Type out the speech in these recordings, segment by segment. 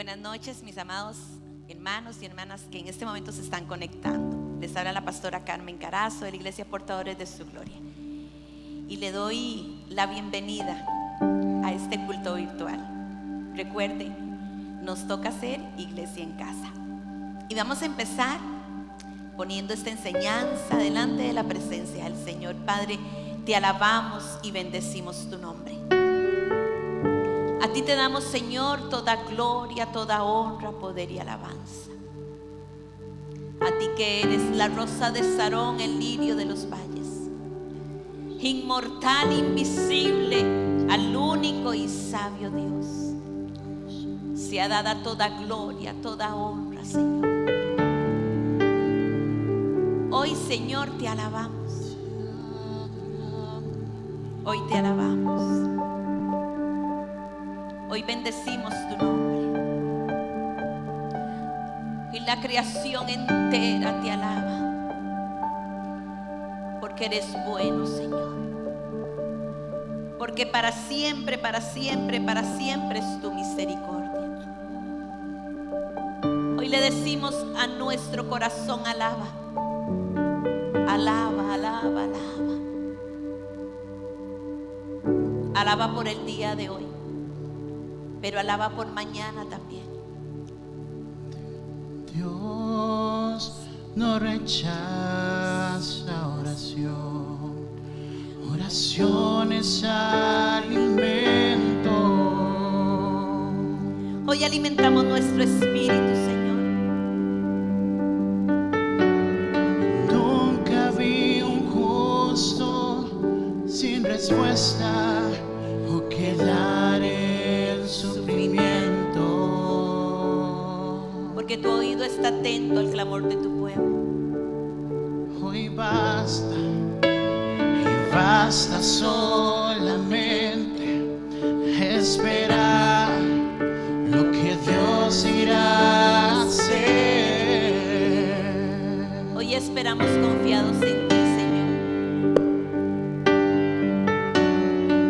Buenas noches, mis amados hermanos y hermanas que en este momento se están conectando. Les habla la pastora Carmen Carazo de la Iglesia Portadores de su Gloria. Y le doy la bienvenida a este culto virtual. Recuerden, nos toca hacer iglesia en casa. Y vamos a empezar poniendo esta enseñanza delante de la presencia del Señor. Padre, te alabamos y bendecimos tu nombre. A ti te damos, Señor, toda gloria, toda honra, poder y alabanza. A ti que eres la rosa de Sarón, el lirio de los valles, inmortal, invisible, al único y sabio Dios, sea dada toda gloria, toda honra, Señor. Hoy, Señor, te alabamos. Hoy te alabamos. Hoy bendecimos tu nombre. Y la creación entera te alaba, porque eres bueno, Señor. Porque para siempre, para siempre, para siempre es tu misericordia. Hoy le decimos a nuestro corazón: alaba, alaba, alaba, alaba. Alaba por el día de hoy, pero alaba por mañana también. Dios no rechaza oración. Oración es alimento. Hoy alimentamos nuestro espíritu, Señor. Nunca vi un justo sin respuesta o quedar en sufrimiento. Porque tu oído está atento al clamor de tu pueblo. Hoy basta, y basta solamente esperar lo que Dios irá a hacer. Hoy esperamos confiados en ti, Señor.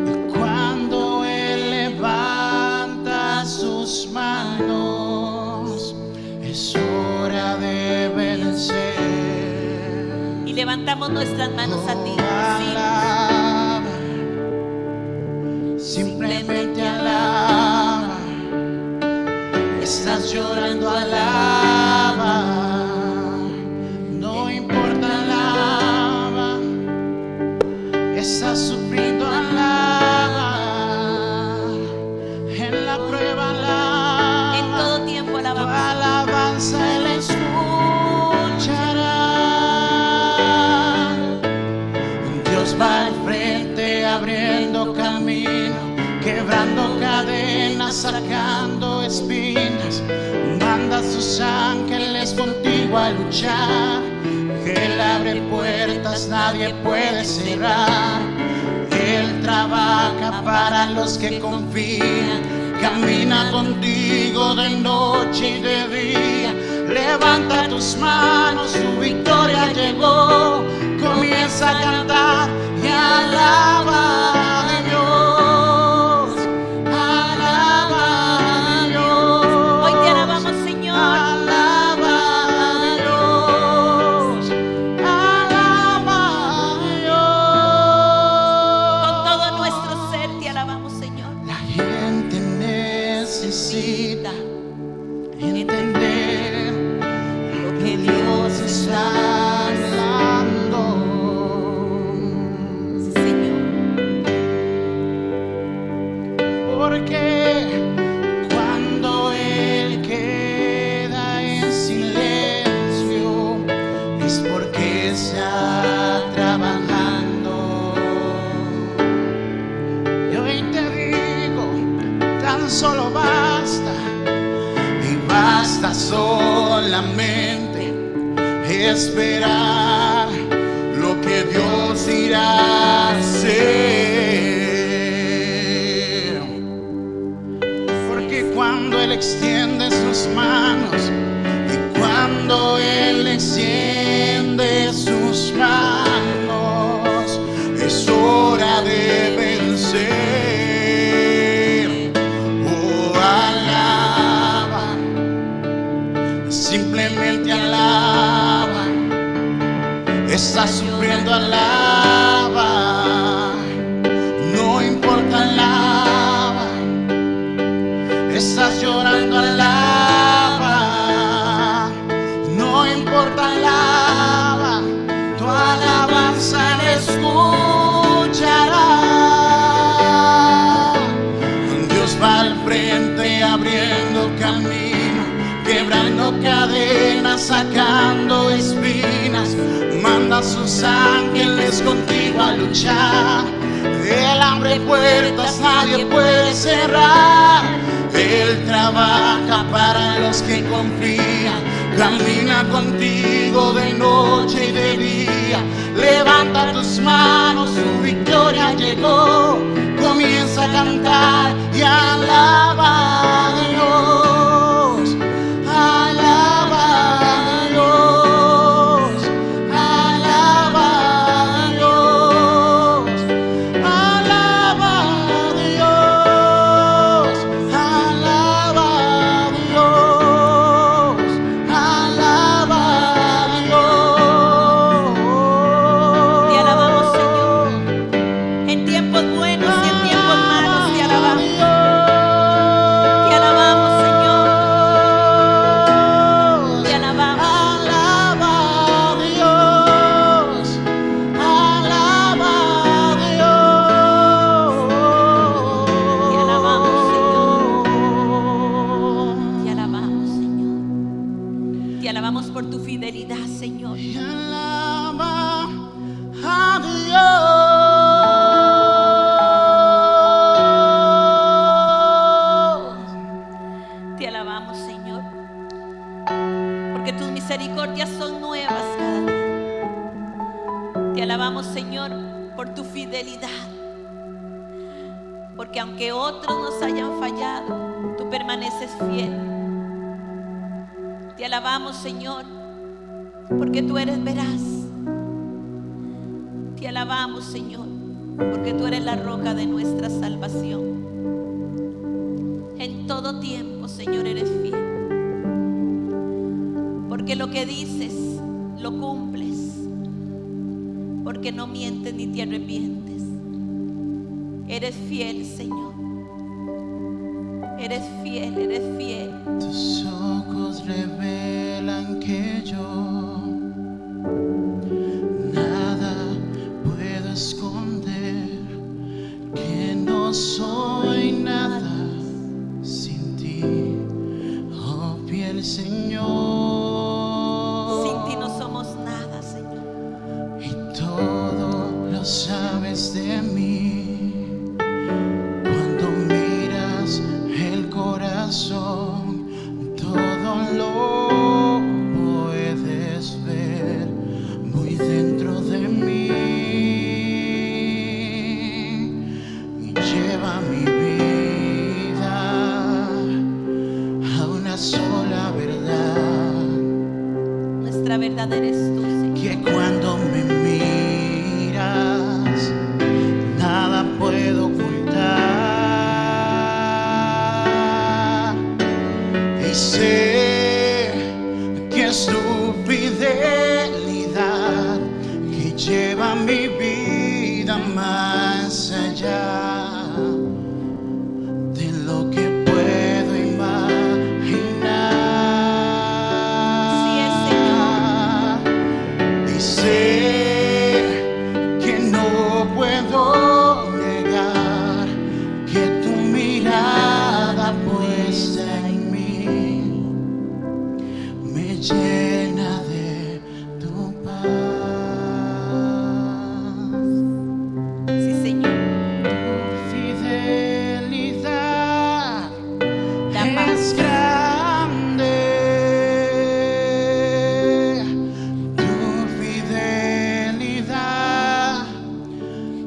Y cuando Él levanta sus manos, es hora de vencer. Y levantamos nuestras manos a ti. Alaba, simplemente alaba. Estás llorando, alaba. No importa, alaba. Estás sufriendo, alaba. En la prueba, alaba. En todo tiempo Tu alabamos. alabanza Él escuchará. Dios va al frente abriendo camino, quebrando cadenas, sacando espinas. Manda a sus ángeles contigo a luchar. Él abre puertas, nadie puede cerrar. Él trabaja para los que confían. Camina contigo de noche y de día. Levanta tus manos, su victoria llegó. Comienza a cantar y alaba a Dios. Alaba a Dios. Hoy te alabamos, Señor. Alaba a Dios. Alaba a Dios. Con todo nuestro ser te alabamos, Señor. La gente necesita entender lo que Dios está hablando. Sí, Señor. Porque cuando Él queda en silencio es porque está trabajando. Y hoy te digo, tan solo basta. Y basta solamente esperar lo que Dios irá a hacer. Porque cuando Él extiende sus manos, y cuando Él extiende sus manos, es hora de vencer. Oh, alaba. simplemente alaba. Estás sufriendo, alaba. No importa, alaba. Estás llorando, alaba. No importa, alaba. Tu alabanza le escuchará. Dios va al frente abriendo camino, quebrando cadenas, sacando espinas. Manda a sus ángeles contigo a luchar. Él abre puertas, nadie puede cerrar. Él trabaja para los que confían. Camina contigo de noche y de día. Levanta tus manos, su victoria llegó. Comienza a cantar y alaba a Dios. Alaba a Dios. Alaba a Dios. Alaba a Dios. Alaba a Dios. Alaba a Dios. Te alabamos, Señor, en tiempos buenos y en tiempos malos. Te alabamos. Te alabamos, Señor. Te alabamos. Alaba a Dios. Alaba a Dios. Te alabamos, Señor. Te alabamos, Señor. Te alabamos por tu fidelidad, Señor. Y alaba a Dios. Te alabamos, Señor, porque tus misericordias son nuevas cada día. Te alabamos, Señor, por tu fidelidad, porque aunque otros nos hayan fallado, tú permaneces fiel. Te alabamos, Señor, porque tú eres veraz. Te alabamos, Señor, porque tú eres la roca de nuestra salvación. En todo tiempo, Señor, eres fiel, porque lo que dices lo cumples, porque no mientes ni te arrepientes. Eres fiel, Señor. Eres fiel, eres fiel. Tus ojos revelan que yo nada puedo esconder, que no soy nada sin ti, oh fiel Señor. Sin ti no somos nada, Señor. Y todo lo sabes de mí. Cuando miras el corazón, todo lo puedes ver muy dentro de mí. Y lleva mi vida a una sola verdad, Nuestra verdad eres tú, Señor. que cuando me miras nada puedo ocultar. Y sé que es tu fidelidad que lleva mi vida más allá de lo que puedo imaginar. Así es, Señor. Y sé que no puedo negar que tu mirada puesta en mí me llena de tu paz. Sí, Señor. Tu fidelidad La paz. es grande. Tu fidelidad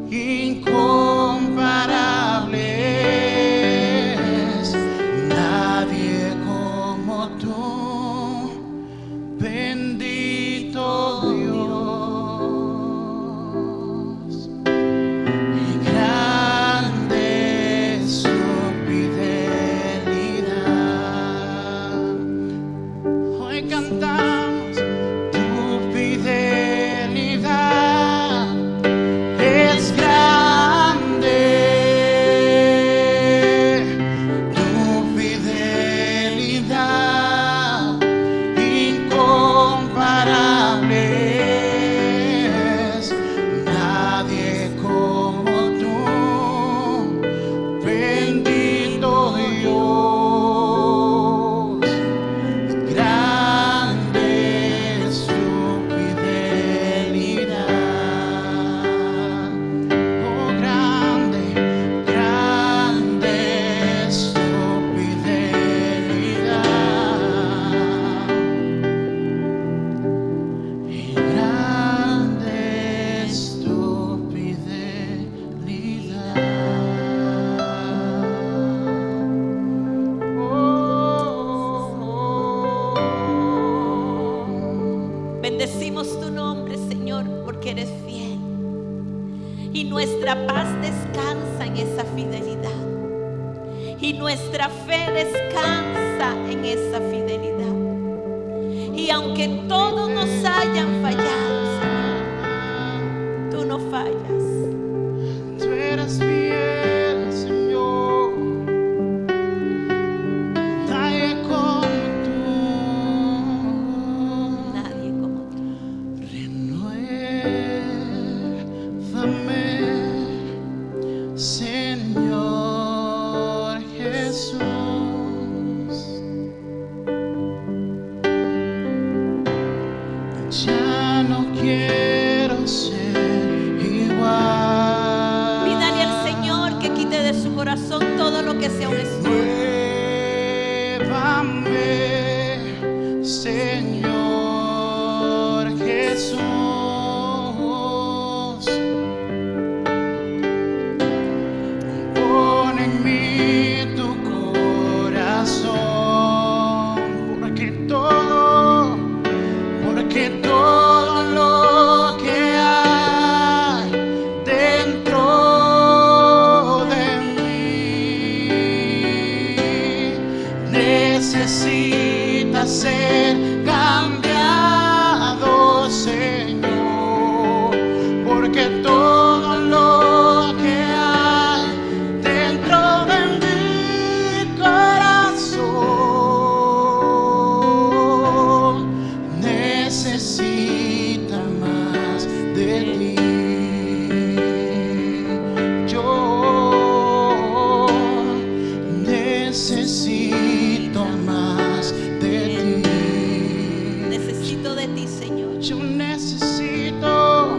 incomparable es. Nadie como tú y cantamos tu fidelidad es grande, tu fidelidad incomparable es, nadie como tú, bendito Dios, grande es tu fidelidad, oh grande, grande es tu fidelidad, y grande es tu fidelidad. Bendecimos tu nombre, Señor, porque eres fiel. Y nuestra paz descansa en esa fidelidad. Y nuestra fe descansa en esa fidelidad. Y aunque todos nos hayan fallado, Señor, tú no fallas. Tú eres fiel, Señor, nadie como tú. Nadie como tú. Renuévame, Señor Jesús. Ya no quiero ser igual. Pídale al Señor que quite de su corazón todo lo que sea un estorbo. Renuévame, Señor Jesús. Pon en mí tu corazón, porque todo lo que hay dentro de mí necesita ser cambiado, Señor, porque todo lo que hay dentro de mi corazón necesita más de ti. Yo necesito más de ti. Necesito de ti, Señor. Yo necesito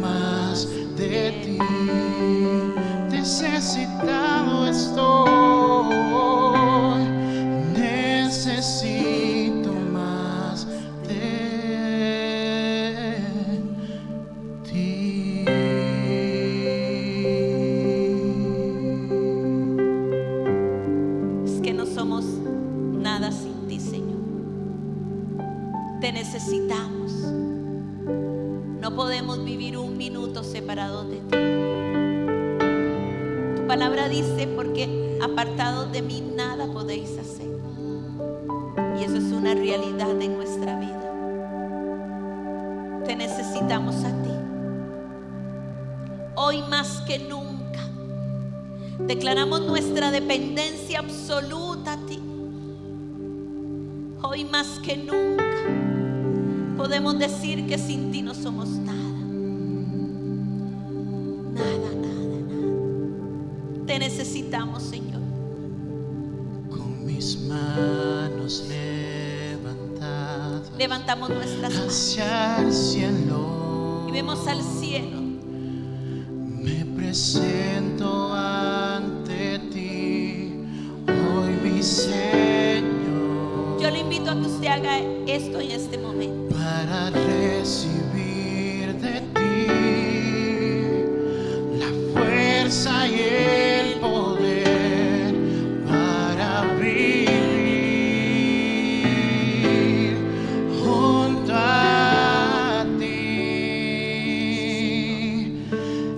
más de ti. Necesitado estoy. Necesito más de ti. Es que no somos nada sin ti, Señor. Te necesitamos. No podemos vivir un minuto separados de ti. Tu palabra dice, porque apartados de mí nada podéis hacer. Y eso es una realidad en nuestra vida. Te necesitamos a ti. Hoy más que nunca declaramos nuestra dependencia absoluta a ti. Hoy más que nunca podemos decir que sin ti no somos nada. Nada, nada, nada. Te necesitamos, Señor. Con mis manos levantadas Levantamos nuestras manos hacia el cielo y vemos al cielo. me presento ante ti, hoy mi Señor, Yo le invito a que usted haga esto en este momento. para recibir de ti la fuerza y el poder para vivir junto a ti.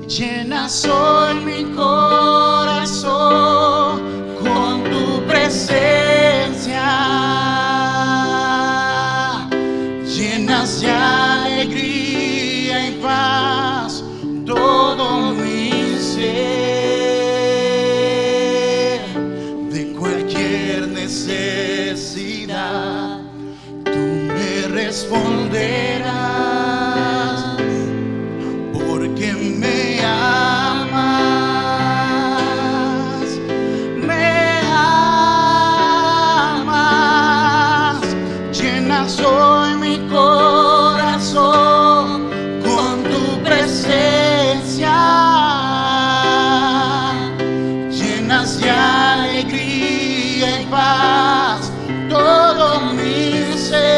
Llenas hoy mi corazón con tu presencia. cualquier necesidad, tú me responderás, porque me amas, llenas hoy mi corazón con tu presencia, llenas de alegría y paz todo mi ser.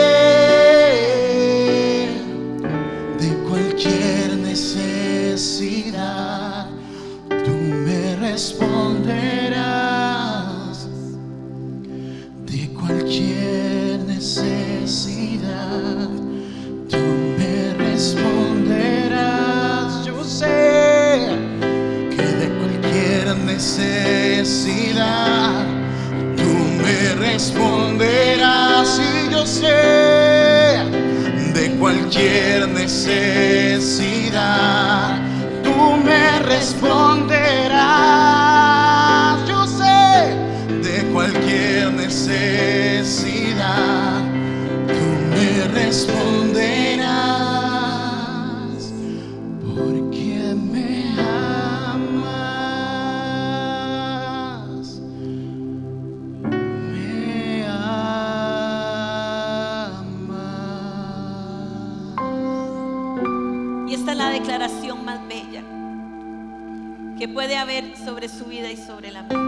De cualquier necesidad tú me responderás, de cualquier necesidad tú me responderás. Yo sé que de cualquier necesidad tú me responderás, y yo sé, de cualquier necesidad tú me responderás. Yo sé, de cualquier necesidad tú me responderás, porque me amas, me amas. Y esta es la declaración más bella que puede haber sobre su vida y sobre la mía.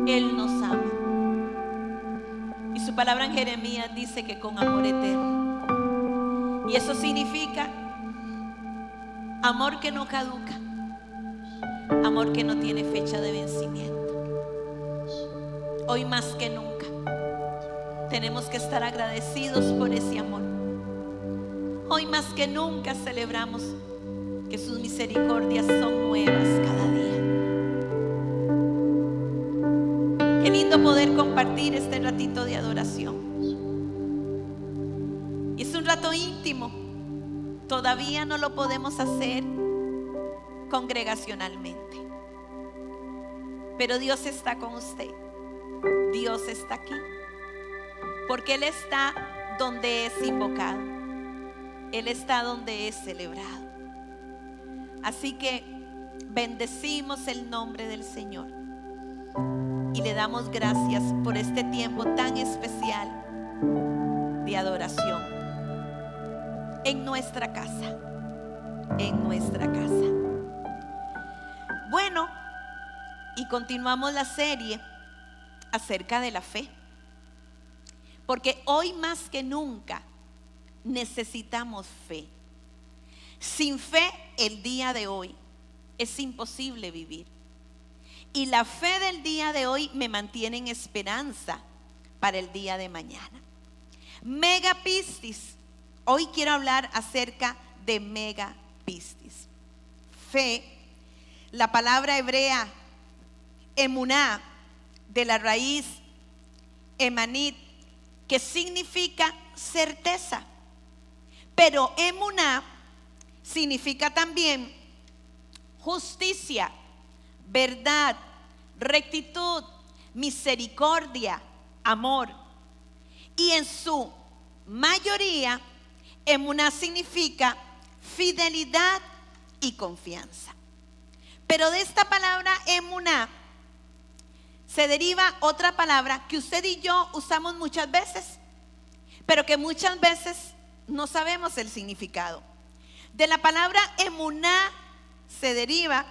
Él nos ama. Y su palabra en Jeremías dice que con amor eterno. Y eso significa amor que no caduca, amor que no tiene fecha de vencimiento. Hoy más que nunca tenemos que estar agradecidos por ese amor. Hoy más que nunca celebramos que sus misericordias son nuevas cada día. Qué lindo poder compartir este ratito de adoración. Y es un rato íntimo. Todavía no lo podemos hacer congregacionalmente. Pero Dios está con usted. Dios está aquí. Porque Él está donde es invocado. Él está donde es celebrado. Así que bendecimos el nombre del Señor y le damos gracias por este tiempo tan especial de adoración en nuestra casa, en nuestra casa. Bueno, y continuamos la serie acerca de la fe, porque hoy más que nunca necesitamos fe. Sin fe, el día de hoy es imposible vivir. Y la fe del día de hoy me mantiene en esperanza para el día de mañana. Megapistis. Hoy quiero hablar acerca de megapistis. Fe, la palabra hebrea emuná, de la raíz emanit, que significa certeza. Pero emuná significa también justicia, verdad, rectitud, misericordia, amor. Y en su mayoría, emuná significa fidelidad y confianza. Pero de esta palabra emuná se deriva otra palabra que usted y yo usamos muchas veces, pero que muchas veces no sabemos el significado. De la palabra emuná se deriva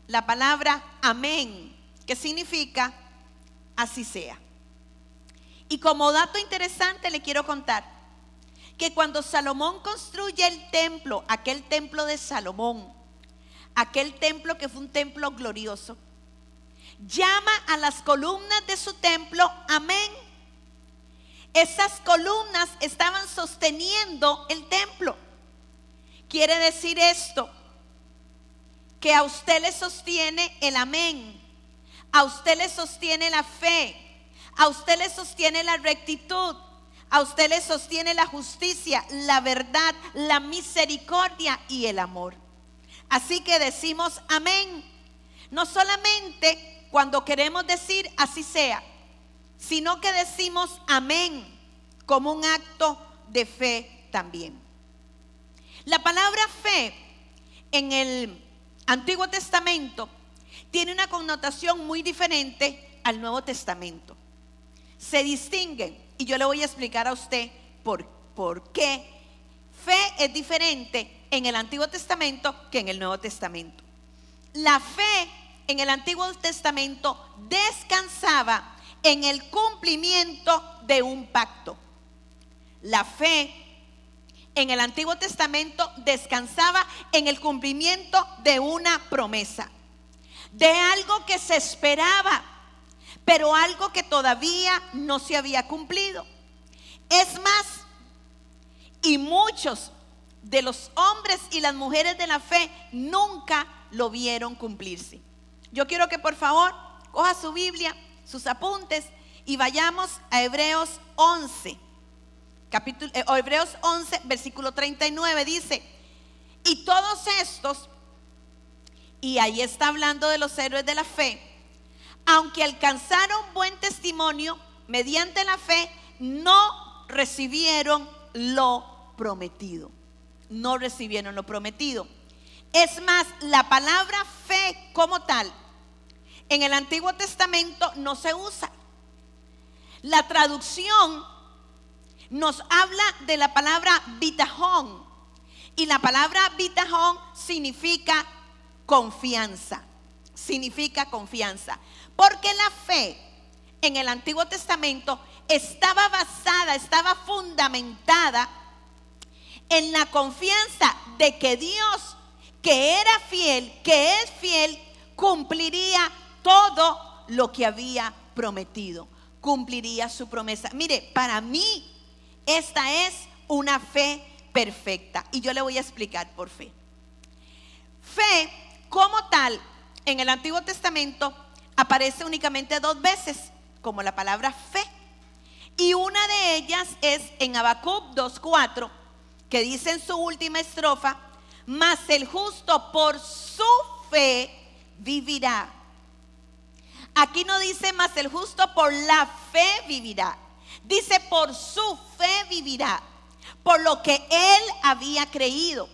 la palabra amén, que significa así sea. Y como dato interesante le quiero contar que cuando Salomón construye el templo, aquel templo de Salomón, aquel templo que fue un templo glorioso, llama a las columnas de su templo amén. Esas columnas estaban sosteniendo el templo. Quiere decir esto, que a usted le sostiene el amén, a usted le sostiene la fe, a usted le sostiene la rectitud, a usted le sostiene la justicia, la verdad, la misericordia y el amor. Así que decimos amén, no solamente cuando queremos decir así sea, sino que decimos amén como un acto de fe también. La palabra fe en el Antiguo Testamento tiene una connotación muy diferente al Nuevo Testamento. Se distinguen, y yo le voy a explicar a usted por qué fe es diferente en el Antiguo Testamento que en el Nuevo Testamento. La fe en el Antiguo Testamento descansaba en el cumplimiento de un pacto. La fe en el Antiguo Testamento descansaba en el cumplimiento de una promesa, de algo que se esperaba, pero algo que todavía no se había cumplido. Es más, y muchos de los hombres y las mujeres de la fe nunca lo vieron cumplirse. Yo quiero que por favor coja su Biblia, sus apuntes, y vayamos a Hebreos 11. Hebreos 11, versículo 39 dice: y todos estos, y ahí está hablando de los héroes de la fe, aunque alcanzaron buen testimonio mediante la fe, no recibieron lo prometido. No recibieron lo prometido. Es más, la palabra fe como tal en el Antiguo Testamento no se usa. La traducción nos habla de la palabra bitajón, y la palabra bitajón significa confianza. Significa confianza, porque la fe en el Antiguo Testamento estaba basada, estaba fundamentada en la confianza de que Dios, que era fiel, que es fiel, cumpliría todo lo que había prometido, cumpliría su promesa. Mire, para mí esta es una fe perfecta, y yo le voy a explicar por fe. Fe como tal en el Antiguo Testamento aparece únicamente 2 veces como la palabra fe, y una de ellas es en Habacuc 2:4, que dice en su última estrofa: mas el justo por su fe vivirá. Aquí no dice mas el justo por la fe vivirá, dice por su fe vivirá, por lo que él había creído.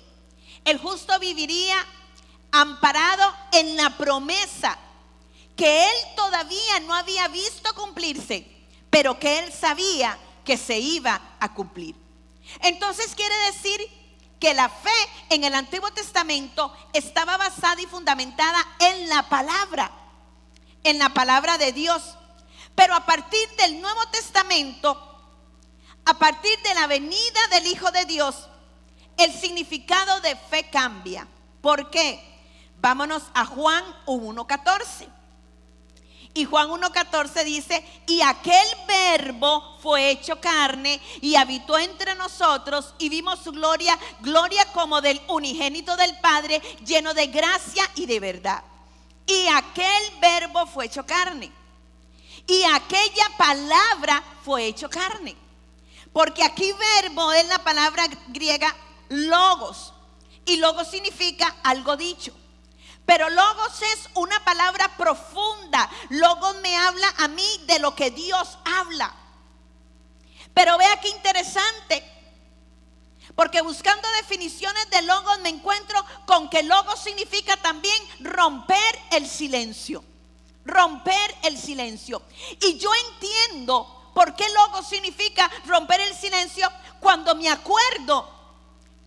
El justo viviría amparado en la promesa que él todavía no había visto cumplirse, pero que él sabía que se iba a cumplir. Entonces quiere decir que la fe en el Antiguo Testamento estaba basada y fundamentada en la palabra de Dios. Pero a partir del Nuevo Testamento, a partir de la venida del Hijo de Dios, el significado de fe cambia. ¿Por qué? Vámonos a Juan 1:14. Y Juan 1:14 dice: y aquel verbo fue hecho carne y habitó entre nosotros, y vimos su gloria, gloria como del unigénito del Padre, lleno de gracia y de verdad. Y aquel verbo fue hecho carne, y aquella palabra fue hecho carne. Porque aquí verbo es la palabra griega logos, y logos significa algo dicho. Pero logos es una palabra profunda. Logos me habla a mí de lo que Dios habla. Pero vea qué interesante, porque buscando definiciones de logos me encuentro con que logos significa también romper el silencio. Romper el silencio. Y yo entiendo por qué logos significa romper el silencio cuando me acuerdo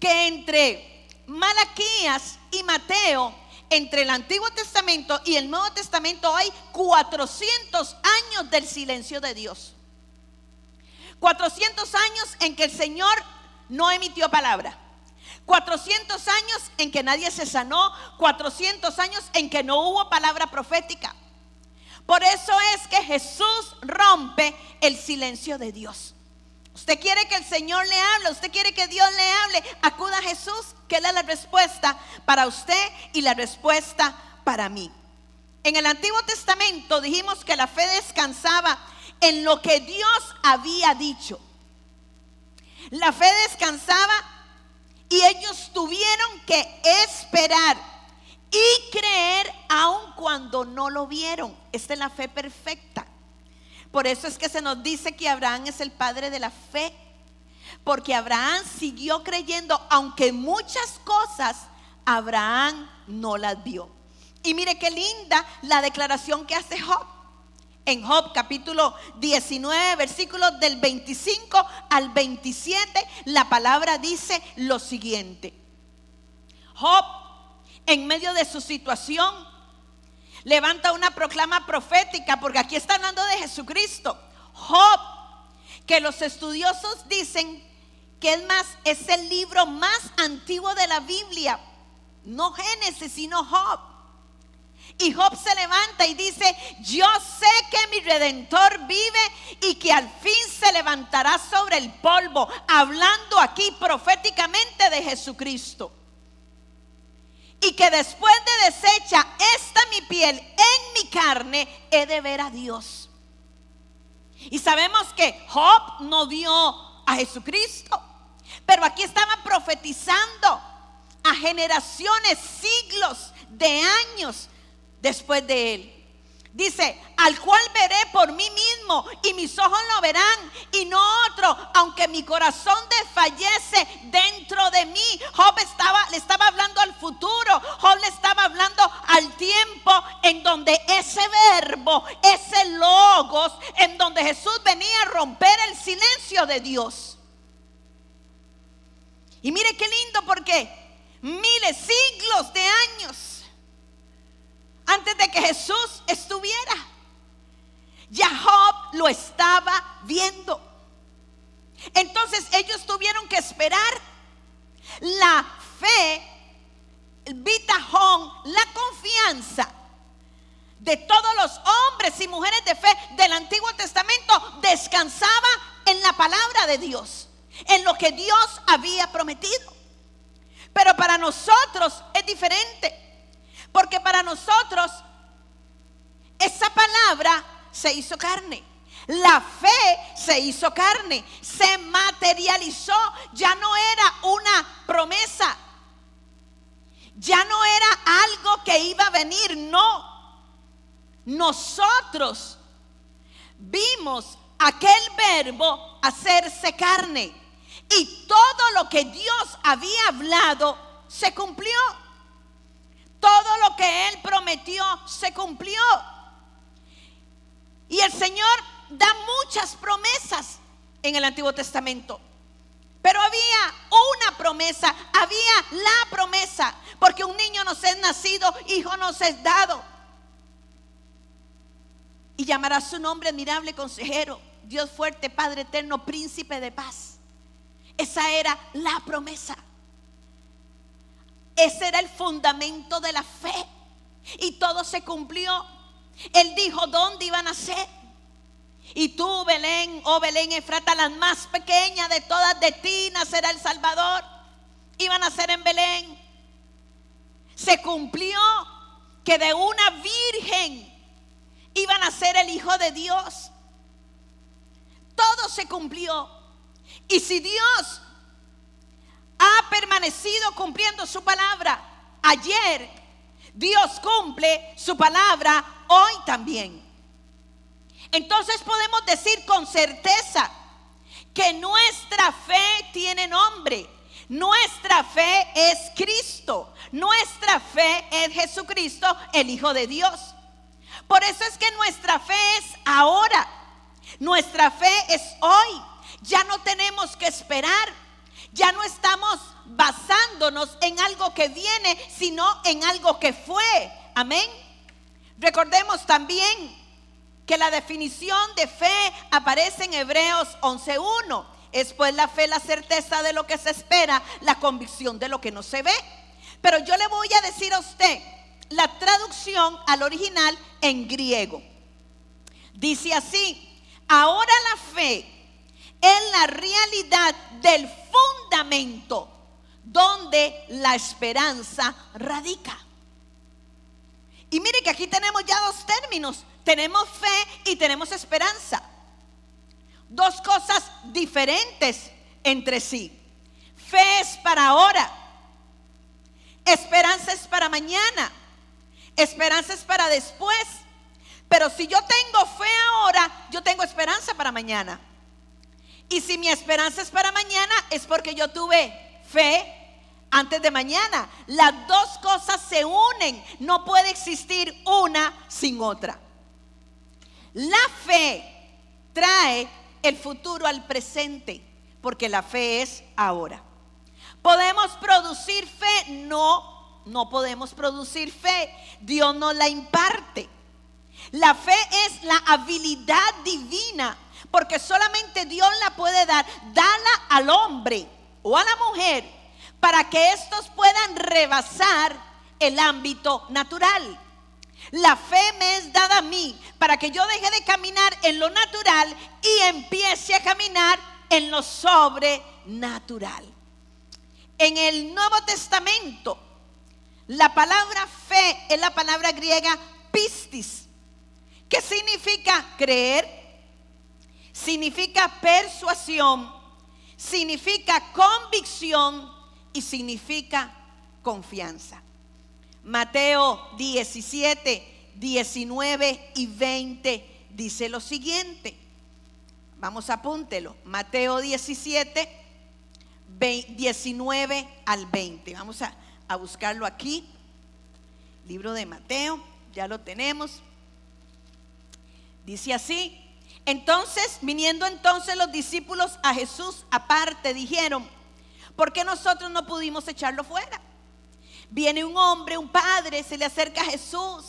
que entre Malaquías y Mateo, entre el Antiguo Testamento y el Nuevo Testamento, hay 400 años del silencio de Dios. 400 años en que el Señor no emitió palabra. 400 años en que nadie se sanó. 400 años en que no hubo palabra profética. Por eso es que Jesús rompe el silencio de Dios. Usted quiere que el Señor le hable, usted quiere que Dios le hable, acuda a Jesús, que Él es la respuesta para usted y la respuesta para mí. En el Antiguo Testamento dijimos que la fe descansaba en lo que Dios había dicho. La fe descansaba y ellos tuvieron que esperar y creer aun cuando no lo vieron. Esta es la fe perfecta. Por eso es que se nos dice que Abraham es el padre de la fe, porque Abraham siguió creyendo aunque muchas cosas Abraham no las vio. Y mire qué linda la declaración que hace Job. En Job capítulo 19, versículos del 25 al 27, la palabra dice lo siguiente. Job, en medio de su situación, levanta una proclama profética, porque aquí está hablando de Jesucristo. Job, que los estudiosos dicen que es el libro más antiguo de la Biblia, no Génesis sino Job. Y Job se levanta y dice: yo sé que mi Redentor vive y que al fin se levantará sobre el polvo, hablando aquí proféticamente de Jesucristo. Y que después de deshecha esta mi piel, en mi carne he de ver a Dios. Y sabemos que Job no vio a Jesucristo, pero aquí estaba profetizando a generaciones, siglos de años después de él. Dice: al cual veré por mí mismo, y mis ojos lo verán, y no otro, aunque mi corazón desfallece dentro de mí. Job le estaba hablando al futuro. Job le estaba hablando al tiempo en donde ese verbo, ese logos, en donde Jesús venía a romper el silencio de Dios. Y mire qué lindo, porque miles, siglos de años antes de que Jesús estuviera, ya Job lo estaba viendo. Entonces ellos tuvieron que esperar. La fe, el bitajón, la confianza de todos los hombres y mujeres de fe del Antiguo Testamento descansaba en la palabra de Dios, en lo que Dios había prometido. Pero para nosotros es diferente, porque para nosotros esa palabra se hizo carne. La fe se hizo carne, se materializó. Ya no era una promesa, ya no era algo que iba a venir. No, nosotros vimos aquel verbo hacerse carne, y todo lo que Dios había hablado se cumplió. Todo lo que Él prometió se cumplió. Y el Señor da muchas promesas en el Antiguo Testamento, pero había una promesa, había la promesa, porque un niño nos es nacido, hijo nos es dado, y llamará su nombre admirable consejero, Dios fuerte, Padre eterno, príncipe de paz. Esa era la promesa. Ese era el fundamento de la fe, y todo se cumplió. Él dijo dónde iban a ser. Y tú, Belén, oh Belén Efrata, la más pequeña de todas, de ti nacerá el Salvador. Iban a ser en Belén. Se cumplió que de una virgen iban a ser el Hijo de Dios. Todo se cumplió. Y si Dios ha permanecido cumpliendo su palabra ayer, Dios cumple su palabra hoy también. Entonces podemos decir con certeza que nuestra fe tiene nombre. Nuestra fe es Cristo. Nuestra fe es Jesucristo, el Hijo de Dios. Por eso es que nuestra fe es ahora. Nuestra fe es hoy. Ya no tenemos que esperar. Ya no estamos basándonos en algo que viene, sino en algo que fue. Amén. Recordemos también que la definición de fe aparece en Hebreos 11:1. Es pues la fe, la certeza de lo que se espera, la convicción de lo que no se ve. Pero yo le voy a decir a usted la traducción al original en griego. Dice así: ahora la fe es la realidad del fundamento donde la esperanza radica. Y mire que aquí tenemos ya dos términos. Tenemos fe y tenemos esperanza. Dos cosas diferentes entre sí. Fe es para ahora. Esperanza es para mañana. Esperanza es para después. Pero si yo tengo fe ahora, yo tengo esperanza para mañana. Y si mi esperanza es para mañana, es porque yo tuve fe antes de mañana. Las dos cosas se unen. No puede existir una sin otra. La fe trae el futuro al presente, porque la fe es ahora. ¿Podemos producir fe? No podemos producir fe. Dios nos la imparte. La fe es la habilidad divina, porque solamente Dios la puede dar. Dala al hombre o a la mujer para que estos puedan rebasar el ámbito natural. La fe me es dada a mí para que yo deje de caminar en lo natural y empiece a caminar en lo sobrenatural. En el Nuevo Testamento, la palabra fe es la palabra griega pistis, que significa creer, significa persuasión, significa convicción y significa confianza. Mateo 17, 19 y 20 dice lo siguiente. Vamos, apúntelo. Mateo 17, 19 al 20. Vamos a buscarlo aquí. Libro de Mateo, ya lo tenemos. Dice así: entonces, viniendo entonces los discípulos a Jesús aparte, dijeron: ¿por qué nosotros no pudimos echarlo fuera? Viene un hombre, un padre, se le acerca a Jesús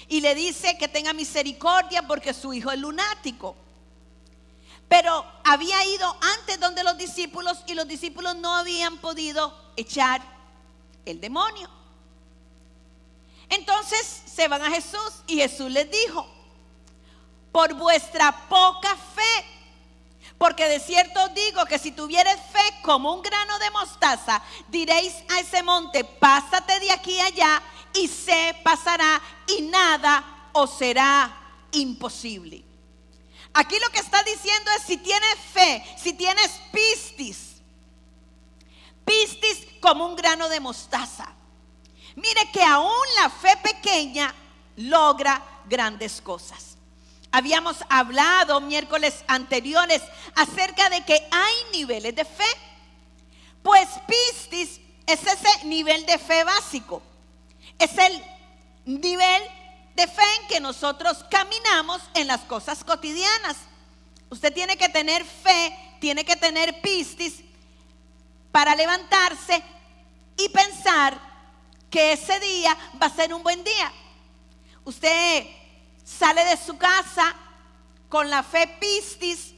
y le dice que tenga misericordia porque su hijo es lunático. Pero había ido antes donde los discípulos y los discípulos no habían podido echar el demonio. Entonces se van a Jesús y Jesús les dijo: por vuestra poca fe, porque de cierto os digo que si tuviereis fe como un grano de mostaza, diréis a ese monte: pásate de aquí a allá, y se pasará, y nada os será imposible. Aquí lo que está diciendo es: si tienes fe, si tienes pistis como un grano de mostaza, mire que aún la fe pequeña logra grandes cosas. Habíamos hablado miércoles anteriores acerca de que hay niveles de fe. Pues pistis es ese nivel de fe básico. Es el nivel de fe en que nosotros caminamos en las cosas cotidianas. Usted tiene que tener fe, tiene que tener pistis para levantarse y pensar que ese día va a ser un buen día. Usted sale de su casa con la fe pistis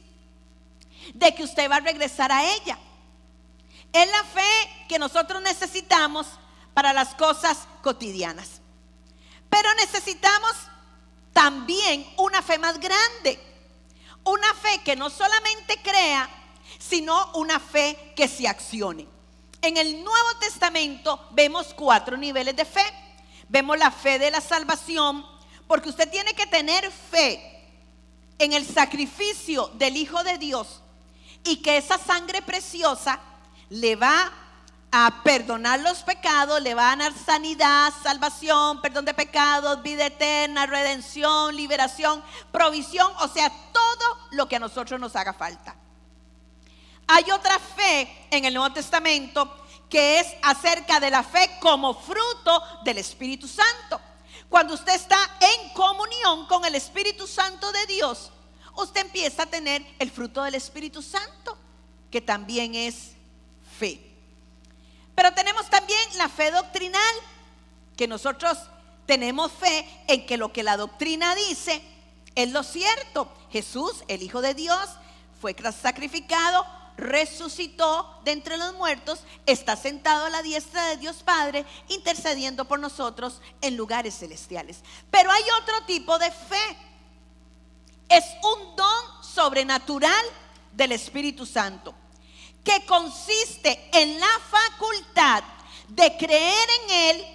de que usted va a regresar a ella. Es la fe que nosotros necesitamos para las cosas cotidianas. Pero necesitamos también una fe más grande. Una fe que no solamente crea, sino una fe que se accione. En el Nuevo Testamento vemos 4 niveles de fe. Vemos la fe de la salvación, porque usted tiene que tener fe en el sacrificio del Hijo de Dios y que esa sangre preciosa le va a perdonar los pecados, le va a dar sanidad, salvación, perdón de pecados, vida eterna, redención, liberación, provisión, o sea, todo lo que a nosotros nos haga falta. Hay otra fe en el Nuevo Testamento que es acerca de la fe como fruto del Espíritu Santo. Cuando usted está en comunión con el Espíritu Santo de Dios, usted empieza a tener el fruto del Espíritu Santo, que también es fe. Pero tenemos también la fe doctrinal, que nosotros tenemos fe en que lo que la doctrina dice es lo cierto. Jesús, el Hijo de Dios, fue sacrificado, resucitó de entre los muertos, está sentado a la diestra de Dios Padre, intercediendo por nosotros en lugares celestiales. Pero hay otro tipo de fe. Es un don sobrenatural del Espíritu Santo, que consiste en la facultad de creer en Él,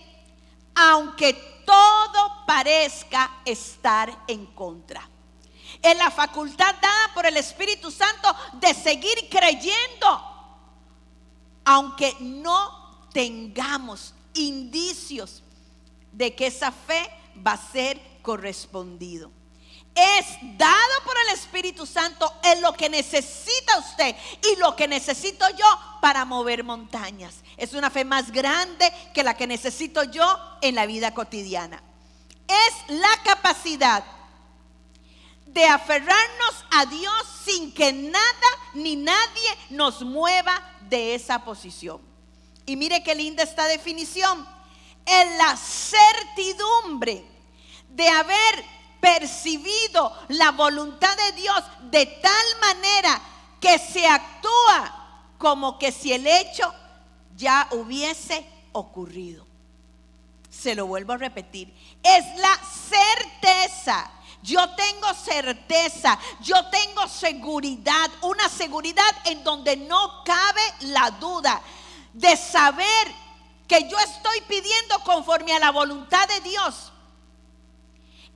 aunque todo parezca estar en contra. Es la facultad dada por el Espíritu Santo de seguir creyendo, aunque no tengamos indicios de que esa fe va a ser correspondido. Es dado por el Espíritu Santo en lo que necesita usted y lo que necesito yo para mover montañas. Es una fe más grande que la que necesito yo en la vida cotidiana. Es la capacidad de aferrarnos a Dios sin que nada ni nadie nos mueva de esa posición. Y mire qué linda esta definición. Es la certidumbre de haber percibido la voluntad de Dios de tal manera que se actúa como que si el hecho ya hubiese ocurrido. Se lo vuelvo a repetir. Es la certeza. Yo tengo certeza, yo tengo seguridad, una seguridad en donde no cabe la duda de saber que yo estoy pidiendo conforme a la voluntad de Dios.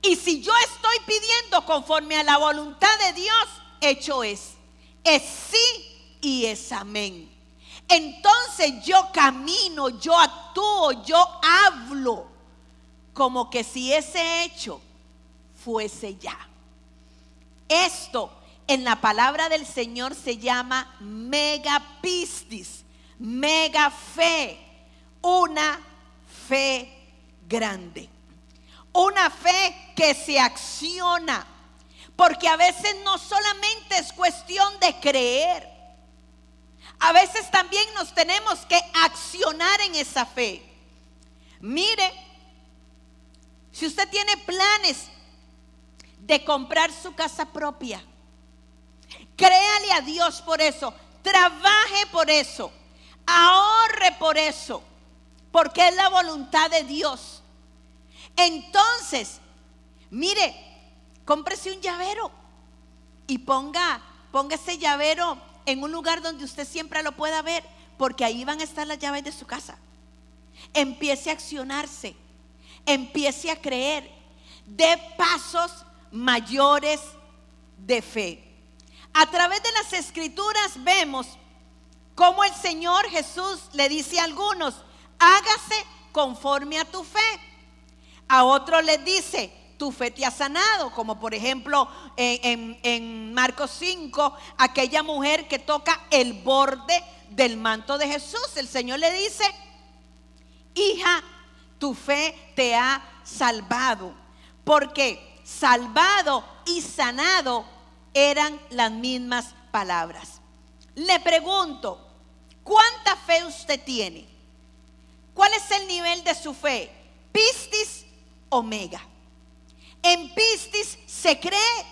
Y si yo estoy pidiendo conforme a la voluntad de Dios, hecho es sí y es amén. Entonces yo camino, yo actúo, yo hablo como que si ese hecho fuese ya. Esto en la palabra del Señor se llama megapistis, mega fe, una fe grande, una fe que se acciona, porque a veces no solamente es cuestión de creer, a veces también nos tenemos que accionar en esa fe. Mire, si usted tiene planes de comprar su casa propia, créale a Dios por eso, trabaje por eso, ahorre por eso, porque es la voluntad de Dios. Entonces, mire, cómprese un llavero y ponga ese llavero en un lugar donde usted siempre lo pueda ver, porque ahí van a estar las llaves de su casa. Empiece a accionarse, empiece a creer, dé pasos mayores de fe. A través de las escrituras vemos cómo el Señor Jesús le dice a algunos: hágase conforme a tu fe. A otros les dice: tu fe te ha sanado, como por ejemplo en Marcos 5, aquella mujer que toca el borde del manto de Jesús. El Señor le dice: hija, tu fe te ha salvado. Porque salvado y sanado eran las mismas palabras. Le pregunto, ¿cuánta fe usted tiene? ¿Cuál es el nivel de su fe? ¿Pistis o mega? En pistis se cree,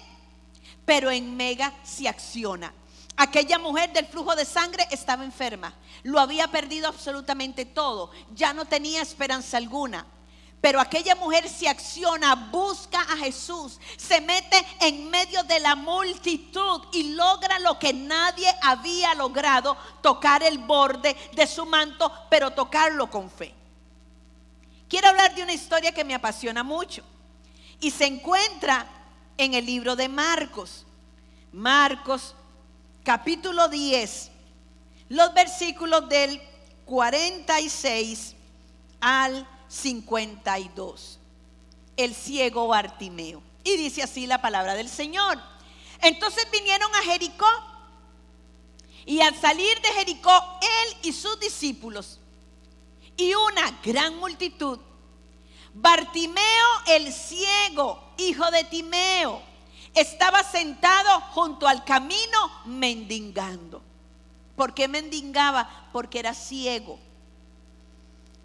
pero en mega se acciona. Aquella mujer del flujo de sangre estaba enferma, lo había perdido absolutamente todo, ya no tenía esperanza alguna. Pero aquella mujer se acciona, busca a Jesús, se mete en medio de la multitud y logra lo que nadie había logrado: tocar el borde de su manto, pero tocarlo con fe. Quiero hablar de una historia que me apasiona mucho y se encuentra en el libro de Marcos. Marcos capítulo 10, los versículos del 46 al 52. El ciego Bartimeo. Y dice así la palabra del Señor: entonces vinieron a Jericó, y al salir de Jericó él y sus discípulos y una gran multitud, Bartimeo el ciego, hijo de Timeo, estaba sentado junto al camino mendigando. ¿Por qué mendigaba? Porque era ciego,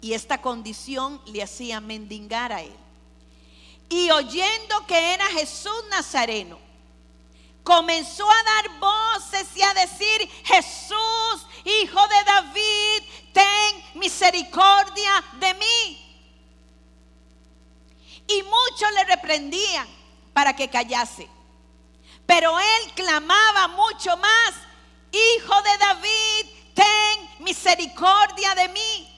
y esta condición le hacía mendigar a él. Y oyendo que era Jesús Nazareno, comenzó a dar voces y a decir: Jesús, hijo de David, ten misericordia de mí. Y muchos le reprendían para que callase, pero él clamaba mucho más: Hijo de David, ten misericordia de mí.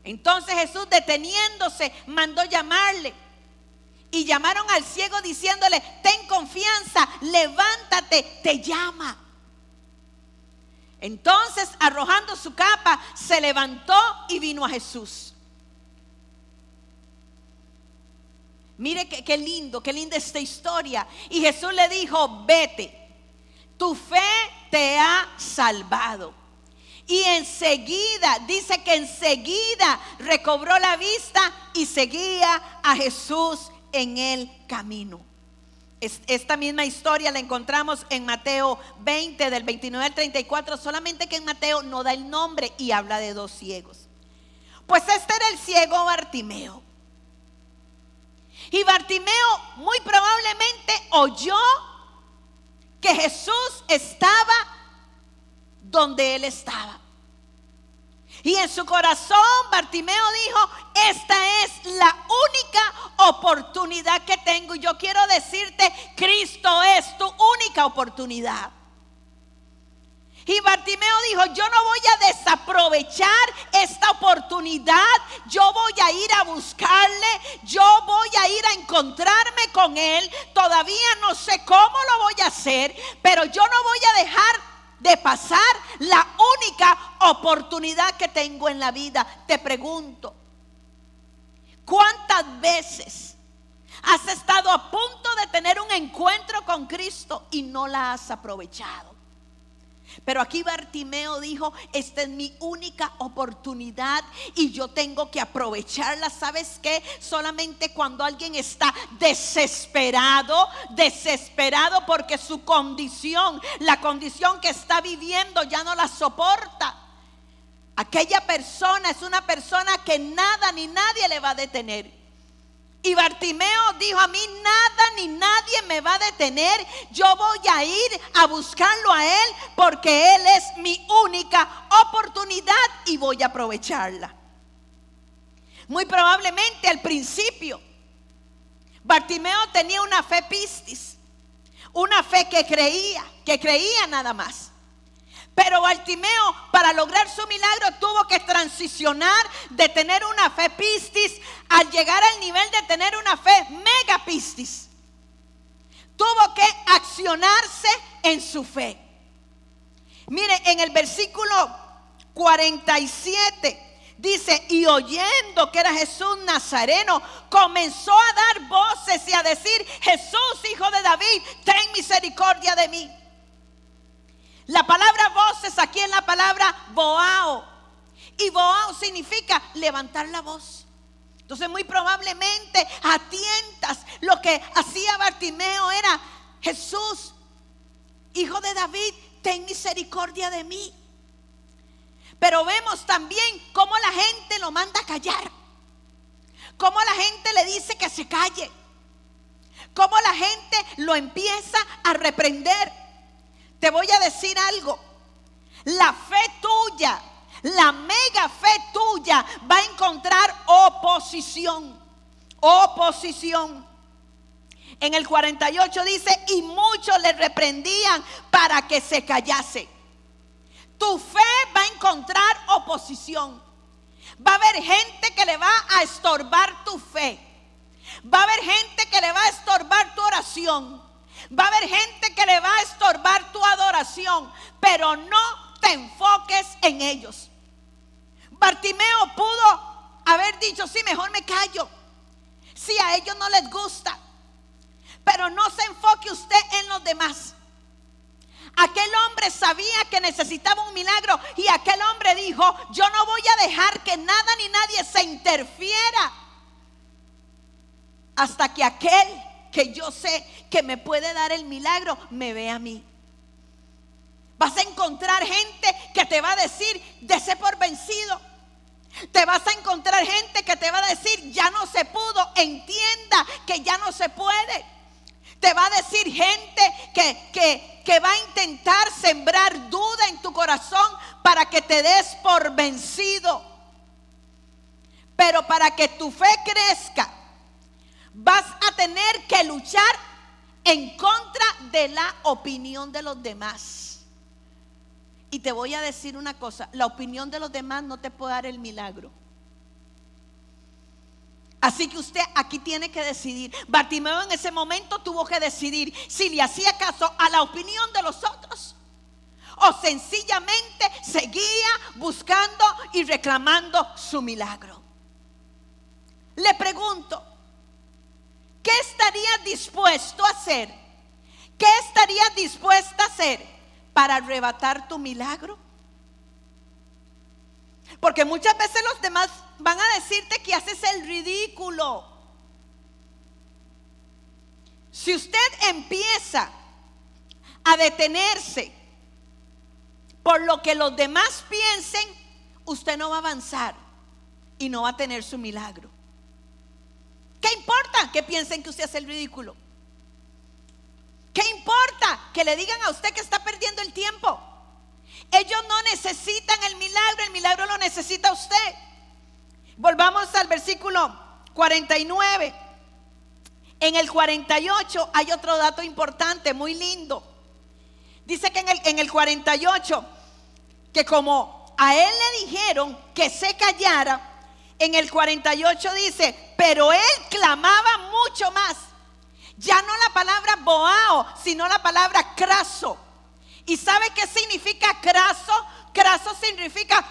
Entonces Jesús, deteniéndose, mandó llamarle. Y llamaron al ciego diciéndole: ten confianza, levántate, te llama. Entonces, arrojando su capa, se levantó y vino a Jesús. Mire qué lindo, qué linda esta historia. Y Jesús le dijo: vete, tu fe te ha salvado. Y enseguida, dice que enseguida recobró la vista y seguía a Jesús en el camino. Esta misma historia la encontramos en Mateo 20 del 29 al 34, solamente que en Mateo no da el nombre y habla de dos ciegos. Pues este era el ciego Bartimeo. Y Bartimeo muy probablemente oyó que Jesús estaba donde él estaba. Y en su corazón Bartimeo dijo: esta es la única oportunidad que tengo. Y yo quiero decirte, Cristo es tu única oportunidad. Y Bartimeo dijo: yo no voy a desaprovechar esta oportunidad. Yo voy a ir a buscarle. Yo voy a ir a encontrarme con él. Todavía no sé cómo lo voy a hacer, pero yo no voy a dejar de pasar la única oportunidad que tengo en la vida. Te pregunto, ¿cuántas veces has estado a punto de tener un encuentro con Cristo y no la has aprovechado? Pero aquí Bartimeo dijo: esta es mi única oportunidad y yo tengo que aprovecharla. ¿Sabes qué? Solamente cuando alguien está desesperado porque su condición, la condición que está viviendo, ya no la soporta, aquella persona es una persona que nada ni nadie le va a detener. Y Bartimeo dijo: a mí nada ni nadie me va a detener. Yo voy a ir a buscarlo a él porque él es mi única oportunidad y voy a aprovecharla. Muy probablemente al principio Bartimeo tenía una fe pistis, una fe que creía nada más. Pero Bartimeo, para lograr su milagro, tuvo que transicionar de tener una fe pistis al llegar al nivel de tener una fe mega pistis. Tuvo que accionarse en su fe. Mire, en el versículo 47 dice: y oyendo que era Jesús Nazareno, comenzó a dar voces y a decir: Jesús, hijo de David, ten misericordia de mí. La palabra voces aquí es la palabra boao. Y boao significa levantar la voz. Entonces muy probablemente a tientas lo que hacía Bartimeo era: Jesús, hijo de David, ten misericordia de mí. Pero vemos también cómo la gente lo manda a callar, cómo la gente le dice que se calle, cómo la gente lo empieza a reprender. Te voy a decir algo: la fe tuya, la mega fe tuya va a encontrar oposición. En el 48 dice: y muchos le reprendían para que se callase. Tu fe va a encontrar oposición. Va a haber gente que le va a estorbar tu fe. Va a haber gente que le va a estorbar tu oración. Va a haber gente que le va a estorbar tu adoración, pero no te enfoques en ellos. Bartimeo pudo haber dicho: sí, mejor me callo. Si a ellos no les gusta. Pero no se enfoque usted en los demás. Aquel hombre sabía que necesitaba un milagro y aquel hombre dijo: yo no voy a dejar que nada ni nadie se interfiera hasta que aquel que yo sé que me puede dar el milagro me ve a mí. Vas a encontrar gente que te va a decir: dése por vencido. Te vas a encontrar gente que te va a decir: ya no se pudo, entienda que ya no se puede. Te va a decir gente que va a intentar sembrar duda en tu corazón para que te des por vencido. Pero para que tu fe crezca, vas a tener que luchar en contra de la opinión de los demás. Y te voy a decir una cosa: la opinión de los demás no te puede dar el milagro. Así que usted aquí tiene que decidir. Bartimeo en ese momento tuvo que decidir si le hacía caso a la opinión de los otros o sencillamente seguía buscando y reclamando su milagro. Le pregunto: ¿qué estarías dispuesto a hacer? ¿Qué estarías dispuesta a hacer para arrebatar tu milagro? Porque muchas veces los demás van a decirte que haces el ridículo. Si usted empieza a detenerse por lo que los demás piensen, usted no va a avanzar y no va a tener su milagro. ¿Qué importa que piensen que usted hace el ridículo? ¿Qué importa que le digan a usted que está perdiendo el tiempo? Ellos no necesitan el milagro lo necesita usted. Volvamos al versículo 49. En el 48 hay otro dato importante, muy lindo. Dice que en el 48, que como a él le dijeron que se callara, en el 48 dice, pero él clamaba mucho más. Ya no la palabra boao, sino la palabra craso. ¿Y sabe qué significa craso? Craso significa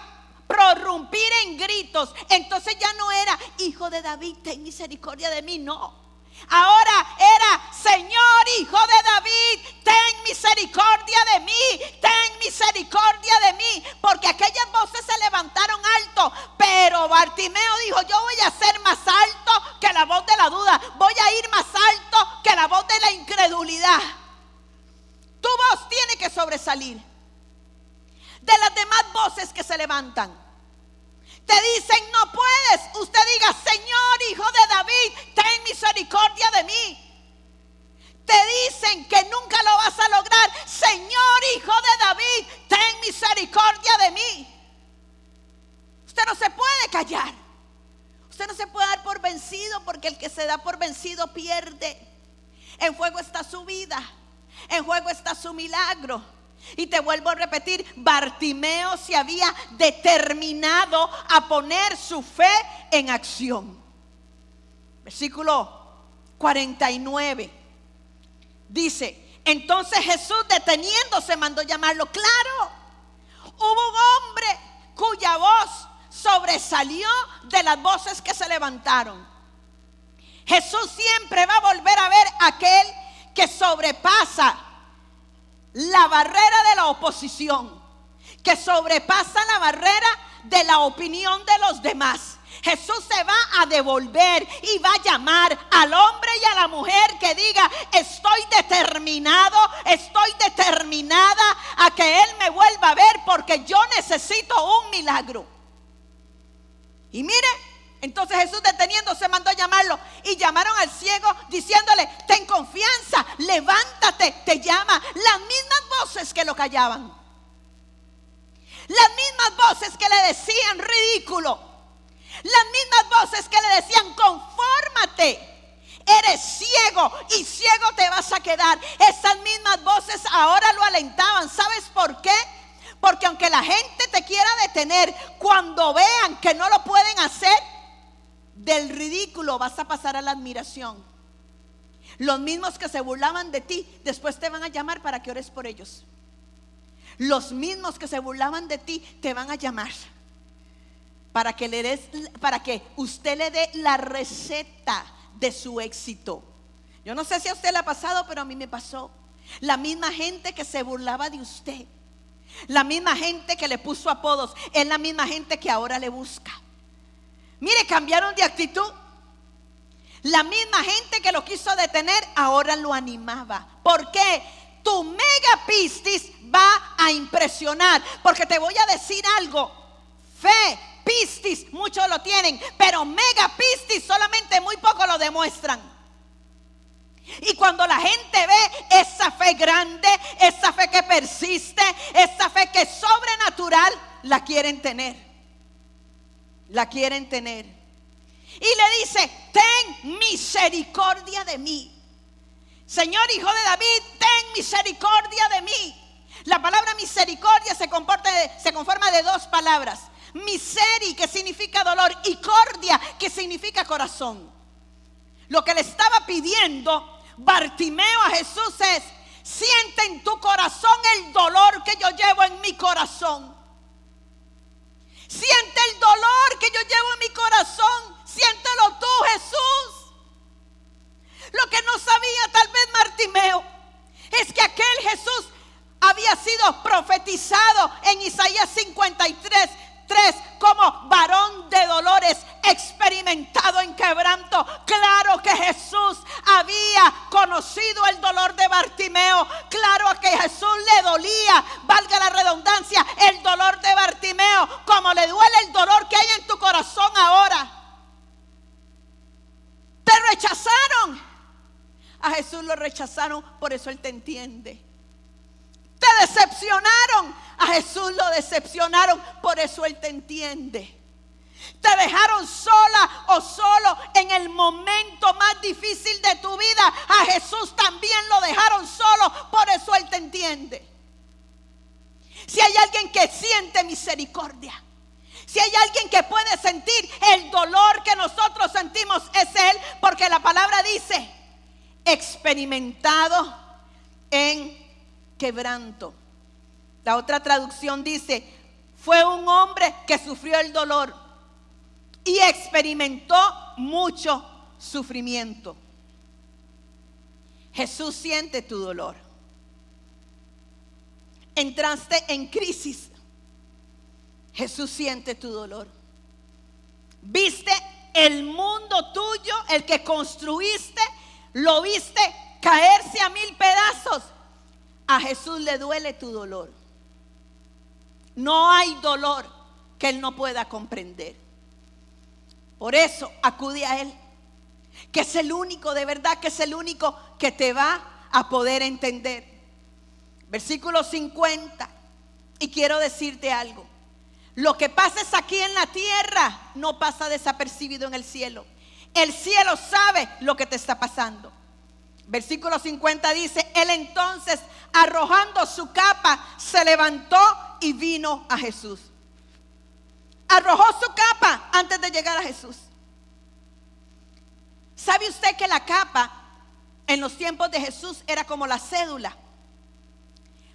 prorrumpir en gritos. Entonces ya no era, hijo de David, ten misericordia de mí, no. Ahora era, Señor, hijo de David, ten misericordia de mí, ten misericordia de mí. Porque aquellas voces se levantaron alto, pero Bartimeo dijo, yo voy a ser más alto que la voz de la duda, voy a ir más alto que la voz de la incredulidad. Tu voz tiene que sobresalir de las demás voces que se levantan. Te dicen no puedes, usted diga, Señor, hijo de David, ten misericordia de mí. Te dicen que nunca lo vas a lograr, Señor, hijo de David, ten misericordia de mí. Usted no se puede callar. Usted no se puede dar por vencido, porque el que se da por vencido pierde. En juego está su vida, en juego está su milagro. Y te vuelvo a repetir, Bartimeo se había determinado a poner su fe en acción. Versículo 49 dice, entonces Jesús, deteniéndose, mandó llamarlo. Claro, hubo un hombre cuya voz sobresalió de las voces que se levantaron. Jesús siempre va a volver a ver a aquel que sobrepasa la barrera de la oposición, que sobrepasa la barrera de la opinión de los demás. Jesús se va a devolver y va a llamar al hombre y a la mujer que diga, estoy determinado, estoy determinada a que Él me vuelva a ver, porque yo necesito un milagro. Y mire, entonces Jesús, deteniéndose, mandó a llamarlo. Y llamaron al ciego diciéndole, ten confianza, levántate, te llama. Las mismas voces que lo callaban, las mismas voces que le decían ridículo, las mismas voces que le decían confórmate, eres ciego y ciego te vas a quedar. Esas mismas voces ahora lo alentaban. ¿Sabes por qué? Porque aunque la gente te quiera detener, cuando vean que no lo pueden hacer, del ridículo vas a pasar a la admiración. Los mismos que se burlaban de ti, después te van a llamar para que ores por ellos. Los mismos que se burlaban de ti te van a llamar para que usted le dé la receta de su éxito. Yo no sé si a usted le ha pasado, pero a mí me pasó. La misma gente que se burlaba de usted, la misma gente que le puso apodos, es la misma gente que ahora le busca. Mire, cambiaron de actitud. La misma gente que lo quiso detener ahora lo animaba. ¿Por qué? Tu megapistis va a impresionar. Porque te voy a decir algo. Fe, pistis, muchos lo tienen, pero megapistis solamente muy pocos lo demuestran. Y cuando la gente ve esa fe grande, esa fe que persiste, esa fe que es sobrenatural, la quieren tener. La quieren tener. Y le dice, ten misericordia de mí. Señor, hijo de David, ten misericordia de mí. La palabra misericordia se conforma de dos palabras. Miseri, que significa dolor, y cordia, que significa corazón. Lo que le estaba pidiendo Bartimeo a Jesús es, siente en tu corazón el dolor que yo llevo en mi corazón. Siente el dolor que yo llevo en mi corazón. Siéntelo tú, Jesús. Jesús había sido profetizado en Isaías 53:3 como varón de dolores, experimentado en quebranto. Claro que Jesús había conocido el dolor de Bartimeo. Claro que Jesús le dolía, valga la redundancia, el dolor de Bartimeo, como le duele el dolor que hay en tu corazón ahora. Te rechazaron. A Jesús lo rechazaron, por eso Él te entiende. Te decepcionaron. A Jesús lo decepcionaron, por eso Él te entiende. Te dejaron sola o solo en el momento más difícil de tu vida. A Jesús también lo dejaron solo, por eso Él te entiende. Si hay alguien que siente misericordia, si hay alguien que puede sentir el dolor que nosotros sentimos, es Él, porque la palabra dice: experimentado en quebranto. La otra traducción dice: fue un hombre que sufrió el dolor y experimentó mucho sufrimiento. Jesús siente tu dolor. Entraste en crisis. Jesús siente tu dolor. Viste el mundo tuyo, el que construiste, lo viste caerse a 1000 pedazos. A Jesús le duele tu dolor. No hay dolor que Él no pueda comprender. Por eso acude a Él, que es el único, de verdad que es el único que te va a poder entender. Versículo 50. Y quiero decirte algo: lo que pases aquí en la tierra no pasa desapercibido en el cielo. El cielo sabe lo que te está pasando. Versículo 50 dice: Él entonces, arrojando su capa, se levantó y vino a Jesús. Arrojó su capa antes de llegar a Jesús. ¿Sabe usted que la capa en los tiempos de Jesús era como la cédula?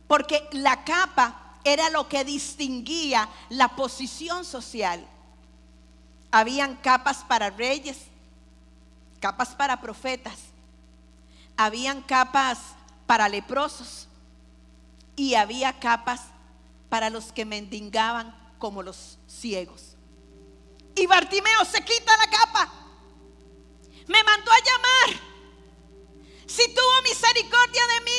Porque la capa era lo que distinguía la posición social. Habían capas para reyes, capas para profetas, habían capas para leprosos y había capas para los que mendigaban, como los ciegos. Y Bartimeo se quita la capa. Me mandó a llamar. Si tuvo misericordia de mí,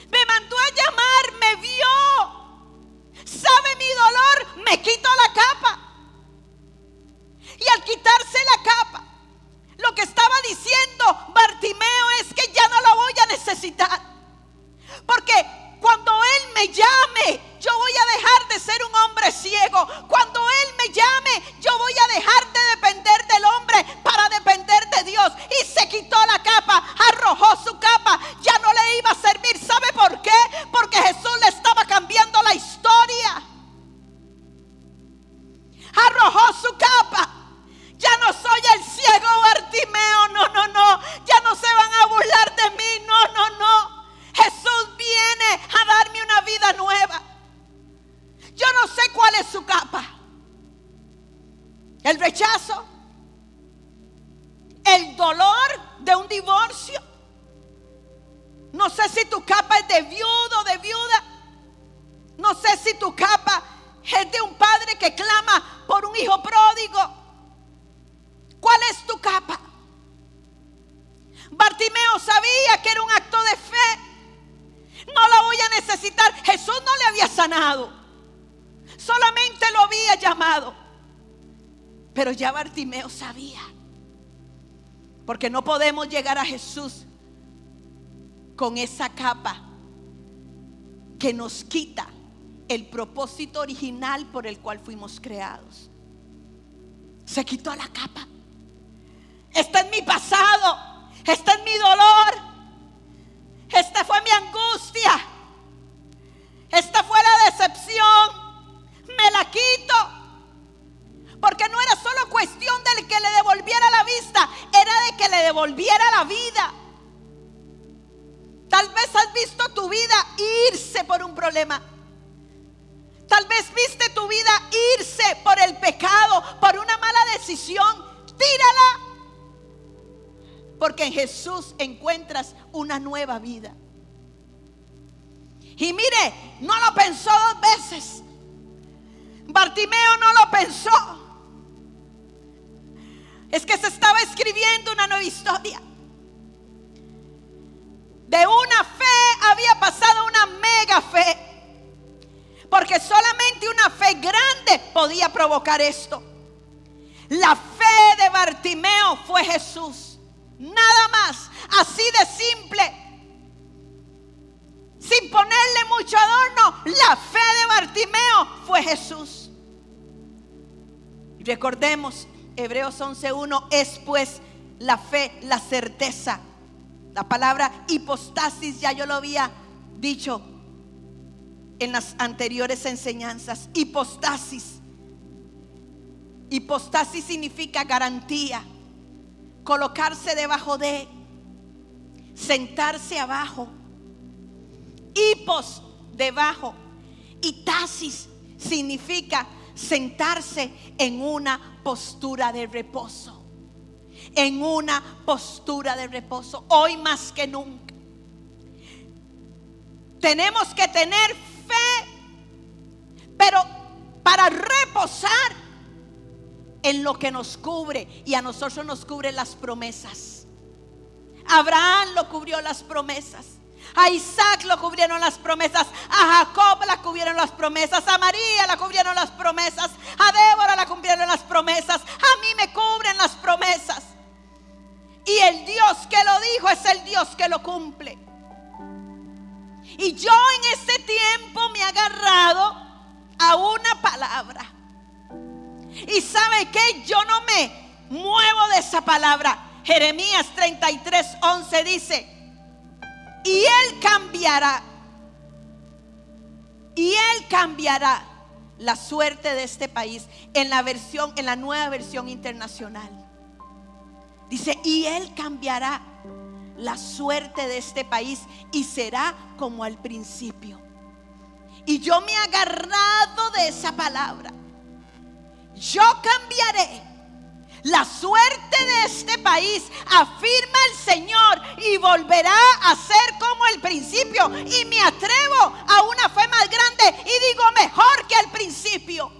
me mandó a llamar, me vio, sabe mi dolor, me quito la capa. Y al quitarse la capa, lo que estaba diciendo Bartimeo es que ya no la voy a necesitar, porque cuando Él me llame, yo voy a dejar de ser un hombre ciego. Cuando Él me llame, yo voy a dejar de depender del hombre para depender de Dios. Y se quitó la capa, arrojó su capa, ya no le iba a servir. ¿Sabe por qué? Porque Jesús le estaba cambiando la historia. Arrojó su capa. Ya no soy el ciego Bartimeo, no. Ya no se van a burlar de mí, no. Jesús viene a darme una vida nueva. Yo no sé cuál es su capa. El rechazo, el dolor de un divorcio. No sé si tu capa es de viudo o de viuda. No sé si tu capa es de un padre que clama por un hijo pródigo. ¿Cuál es tu capa? Bartimeo sabía que era un acto de fe. No la voy a necesitar. Jesús no le había sanado, solamente lo había llamado. Pero ya Bartimeo sabía, porque no podemos llegar a Jesús con esa capa que nos quita el propósito original por el cual fuimos creados. Se quitó la capa. Está en mi pasado, está en mi dolor, esta fue mi angustia, esta fue la decepción. Me la quito, porque no era solo cuestión de que le devolviera la vista, era de que le devolviera la vida. Tal vez has visto tu vida irse por un problema. Tal vez viste tu vida irse por el pecado, por una mala decisión. Tírala, porque en Jesús encuentras una nueva vida. Y mire, no lo pensó 2 veces. Bartimeo no lo pensó. Es que se estaba escribiendo una nueva historia. De una fe había pasado una mega fe, porque solamente una fe grande podía provocar esto. La fe de Bartimeo fue Jesús, nada más, así de simple, sin ponerle mucho adorno. La fe de Bartimeo fue Jesús. Y recordemos, Hebreos 11:1 es pues la fe, la certeza. La palabra hipostasis ya yo lo había dicho en las anteriores enseñanzas. Hipostasis. Hipostasis significa garantía, colocarse debajo de, sentarse abajo. Hipos, debajo. Y tasis significa sentarse en una postura de reposo. En una postura de reposo. Hoy más que nunca tenemos que tener fe, pero para reposar en lo que nos cubre. Y a nosotros nos cubren las promesas. Abraham lo cubrió las promesas. A Isaac lo cubrieron las promesas. A Jacob la cubrieron las promesas. A María la cubrieron las promesas. A Débora la cubrieron las promesas. A mí me cubren las promesas. Y el Dios que lo dijo es el Dios que lo cumple. Y yo en este tiempo me he agarrado a una palabra. Y ¿sabe qué? Yo no me muevo de esa palabra. Jeremías 33:11 dice: y Él cambiará. Y Él cambiará la suerte de este país. En la nueva versión internacional dice: y Él cambiará la suerte de este país y será como al principio. Y yo me he agarrado de esa palabra. Yo cambiaré la suerte de este país, afirma el Señor, y volverá a ser como el principio. Y me atrevo a una fe más grande y digo mejor que al principio.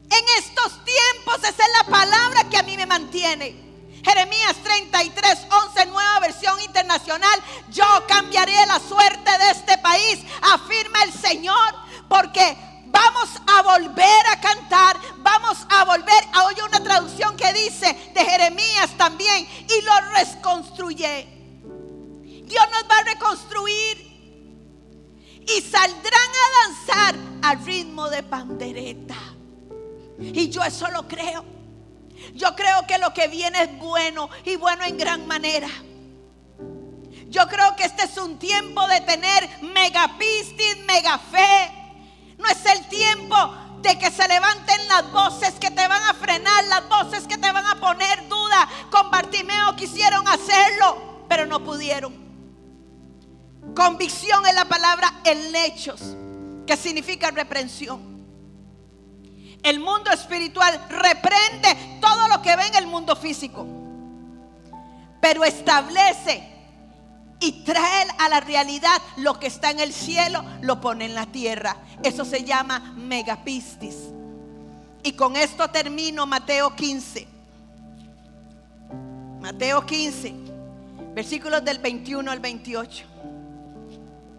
En estos tiempos esa es la palabra que a mí me mantiene. Jeremías 33:11, nueva versión internacional: yo cambiaré la suerte de este país, afirma el Señor, porque vamos a volver a cantar, vamos a volver a oír una traducción que dice de Jeremías también: y lo reconstruye. Dios nos va a reconstruir y saldrán a danzar al ritmo de pandereta. Y yo eso lo creo. Yo creo que lo que viene es bueno, y bueno en gran manera. Yo creo que este es un tiempo de tener megapistis, mega fe. No es el tiempo de que se levanten las voces que te van a frenar, las voces que te van a poner duda. Con Bartimeo quisieron hacerlo, pero no pudieron. Convicción es la palabra en hechos, que significa reprensión. El mundo espiritual reprende todo lo que ve en el mundo físico, pero establece y trae a la realidad lo que está en el cielo, lo pone en la tierra. Eso se llama megapistis. Y con esto termino. Mateo 15. Mateo 15, versículos del 21 al 28.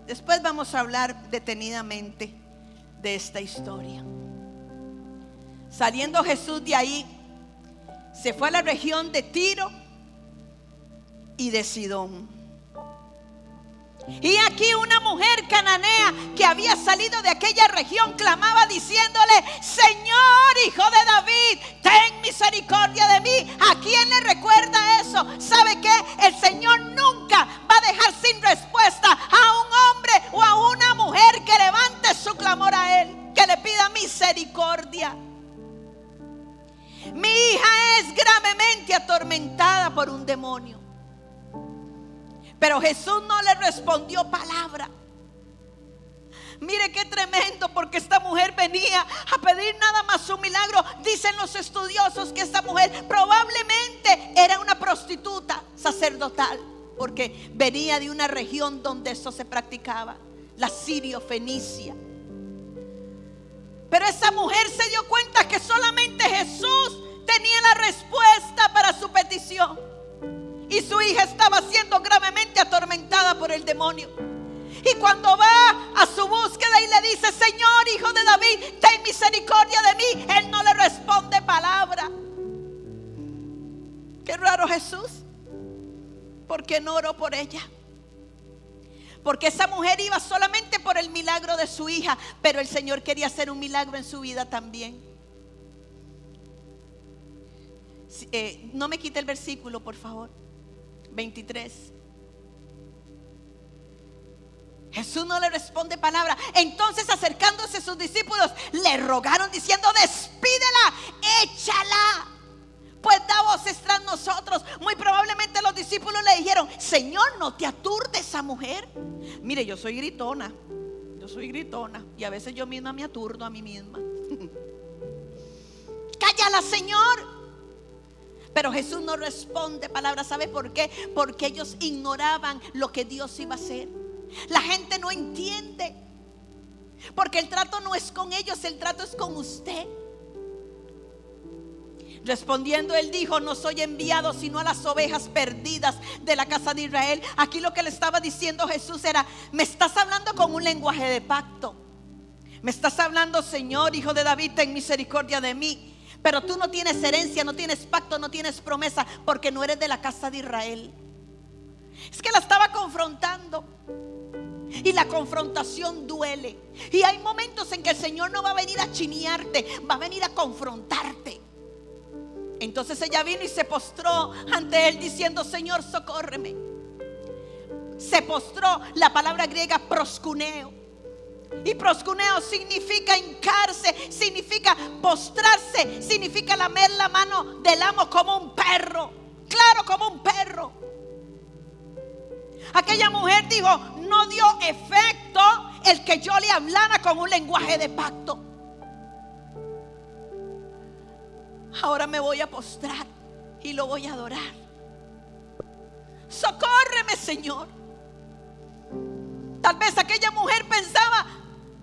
Después vamos a hablar detenidamente de esta historia. Saliendo Jesús de ahí, se fue a la región de Tiro y de Sidón. Y aquí una mujer cananea que había salido de aquella región clamaba diciéndole: Señor, Hijo de David, ten misericordia de mí. ¿A quién le recuerda eso? ¿Sabe qué? El Señor nunca va a dejar sin respuesta a un hombre o a una mujer que levante su clamor a Él, que le pida misericordia. Mi hija es gravemente atormentada por un demonio. Pero Jesús no le respondió palabra. Mire qué tremendo, porque esta mujer venía a pedir nada más un milagro. Dicen los estudiosos que esta mujer probablemente era una prostituta sacerdotal, porque venía de una región donde eso se practicaba. la sirio-fenicia. Pero esa mujer se dio cuenta que solamente Jesús tenía la respuesta para su petición. Y su hija estaba siendo gravemente atormentada por el demonio. Y cuando va a su búsqueda y le dice: Señor, hijo de David, ten misericordia de mí, él no le responde palabra. Qué raro, Jesús. ¿Por qué no oró por ella? Porque esa mujer iba solamente por el milagro de su hija, pero el Señor quería hacer un milagro en su vida también. No me quite el versículo, por favor. 23. Jesús no le responde palabra. Entonces, acercándose sus discípulos, le rogaron diciendo: despídela, échala, pues da voces tras nosotros. Muy probablemente los discípulos le dijeron: Señor, ¿no te aturde esa mujer? Mire, yo soy gritona. Y a veces yo misma me aturdo a mí misma. Cállala, Señor. Pero Jesús no responde palabra. ¿Sabe por qué? Porque ellos ignoraban lo que Dios iba a hacer. La gente no entiende, porque el trato no es con ellos, el trato es con usted. Respondiendo él dijo: no soy enviado sino a las ovejas perdidas de la casa de Israel. Aquí lo que le estaba diciendo Jesús era: me estás hablando con un lenguaje de pacto. Me estás hablando: Señor, hijo de David, ten misericordia de mí. Pero tú no tienes herencia, no tienes pacto, no tienes promesa, porque no eres de la casa de Israel. Es que la estaba confrontando. Y la confrontación duele. Y hay momentos en que el Señor no va a venir a chinearte, va a venir a confrontarte. Entonces ella vino y se postró ante él diciendo: Señor, socórreme. Se postró, la palabra griega proskuneo. Y proskuneo significa hincarse, significa postrarse, significa lamer la mano del amo como un perro. Claro, como un perro. Aquella mujer dijo: no dio efecto el que yo le hablara con un lenguaje de pacto. Ahora me voy a postrar y lo voy a adorar. Socórreme, Señor. Tal vez aquella mujer pensaba: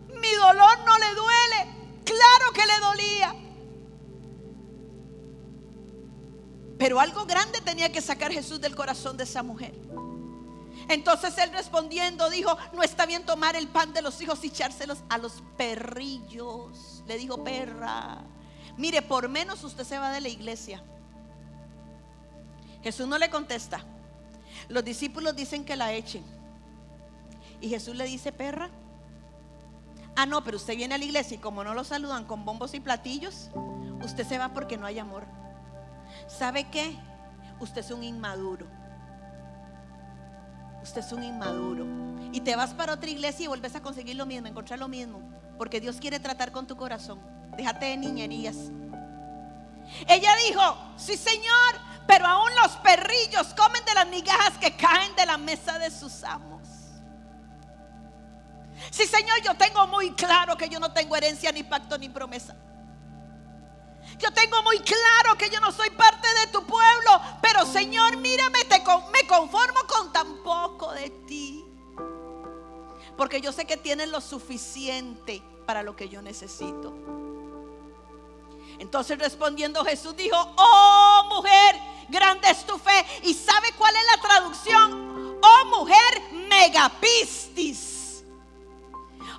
mi dolor no le duele. Claro que le dolía. Pero algo grande tenía que sacar Jesús del corazón de esa mujer. Entonces él respondiendo dijo: no está bien tomar el pan de los hijos y echárselos a los perrillos. Le dijo: perra. Mire, por menos usted se va de la iglesia. Jesús no le contesta. Los discípulos dicen que la echen. Y Jesús le dice: perra. Ah, no, pero usted viene a la iglesia y como no lo saludan con bombos y platillos, usted se va porque no hay amor. ¿Sabe qué? Usted es un inmaduro. Usted es un inmaduro. Y te vas para otra iglesia y vuelves a conseguir lo mismo, encontrar lo mismo. Porque Dios quiere tratar con tu corazón. Déjate de niñerías. Ella dijo: sí, Señor, pero aún los perrillos comen de las migajas que caen de la mesa de sus amos. Sí, Señor, yo tengo muy claro que yo no tengo herencia, ni pacto, ni promesa. Yo tengo muy claro que yo no soy parte de tu pueblo. Pero Señor, mírame, me conformo con tan poco de ti. Porque yo sé que tienes lo suficiente para lo que yo necesito. Entonces respondiendo Jesús dijo: oh mujer, grande es tu fe. ¿Y sabe cuál es la traducción? Oh mujer megapistis.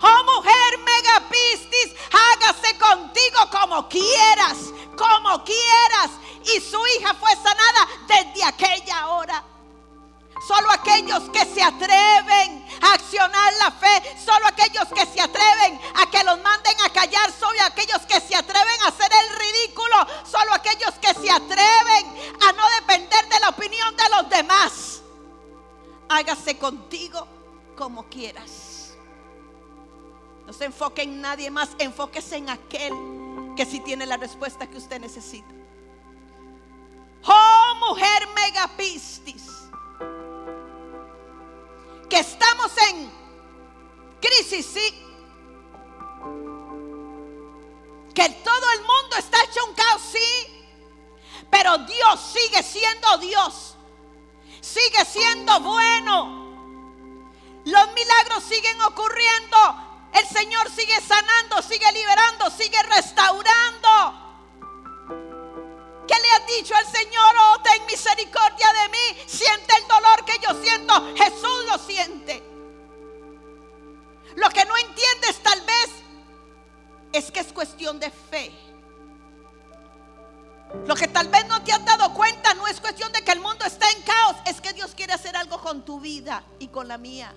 Oh mujer megapistis, hágase contigo como quieras, como quieras. Y su hija fue sanada desde aquella hora. Solo aquellos que se atreven a accionar la fe, solo aquellos que se atreven a que los manden a callar, solo aquellos que se atreven a hacer el ridículo, solo aquellos que se atreven a no depender de la opinión de los demás. Hágase contigo como quieras. No se enfoque en nadie más, enfóquese en aquel que sí tiene la respuesta que usted necesita. Oh mujer megapistis, que estamos en crisis, sí, que todo el mundo está hecho un caos, sí, pero Dios sigue siendo Dios, sigue siendo bueno. Los milagros siguen ocurriendo. El Señor sigue sanando, sigue liberando, sigue restaurando. ¿Qué le has dicho al Señor? Oh, ten misericordia de mí. Siente el dolor que yo siento. Jesús lo siente. Lo que no entiendes tal vez es que es cuestión de fe. Lo que tal vez no te has dado cuenta no es cuestión de que el mundo está en caos. Es que Dios quiere hacer algo con tu vida y con la mía.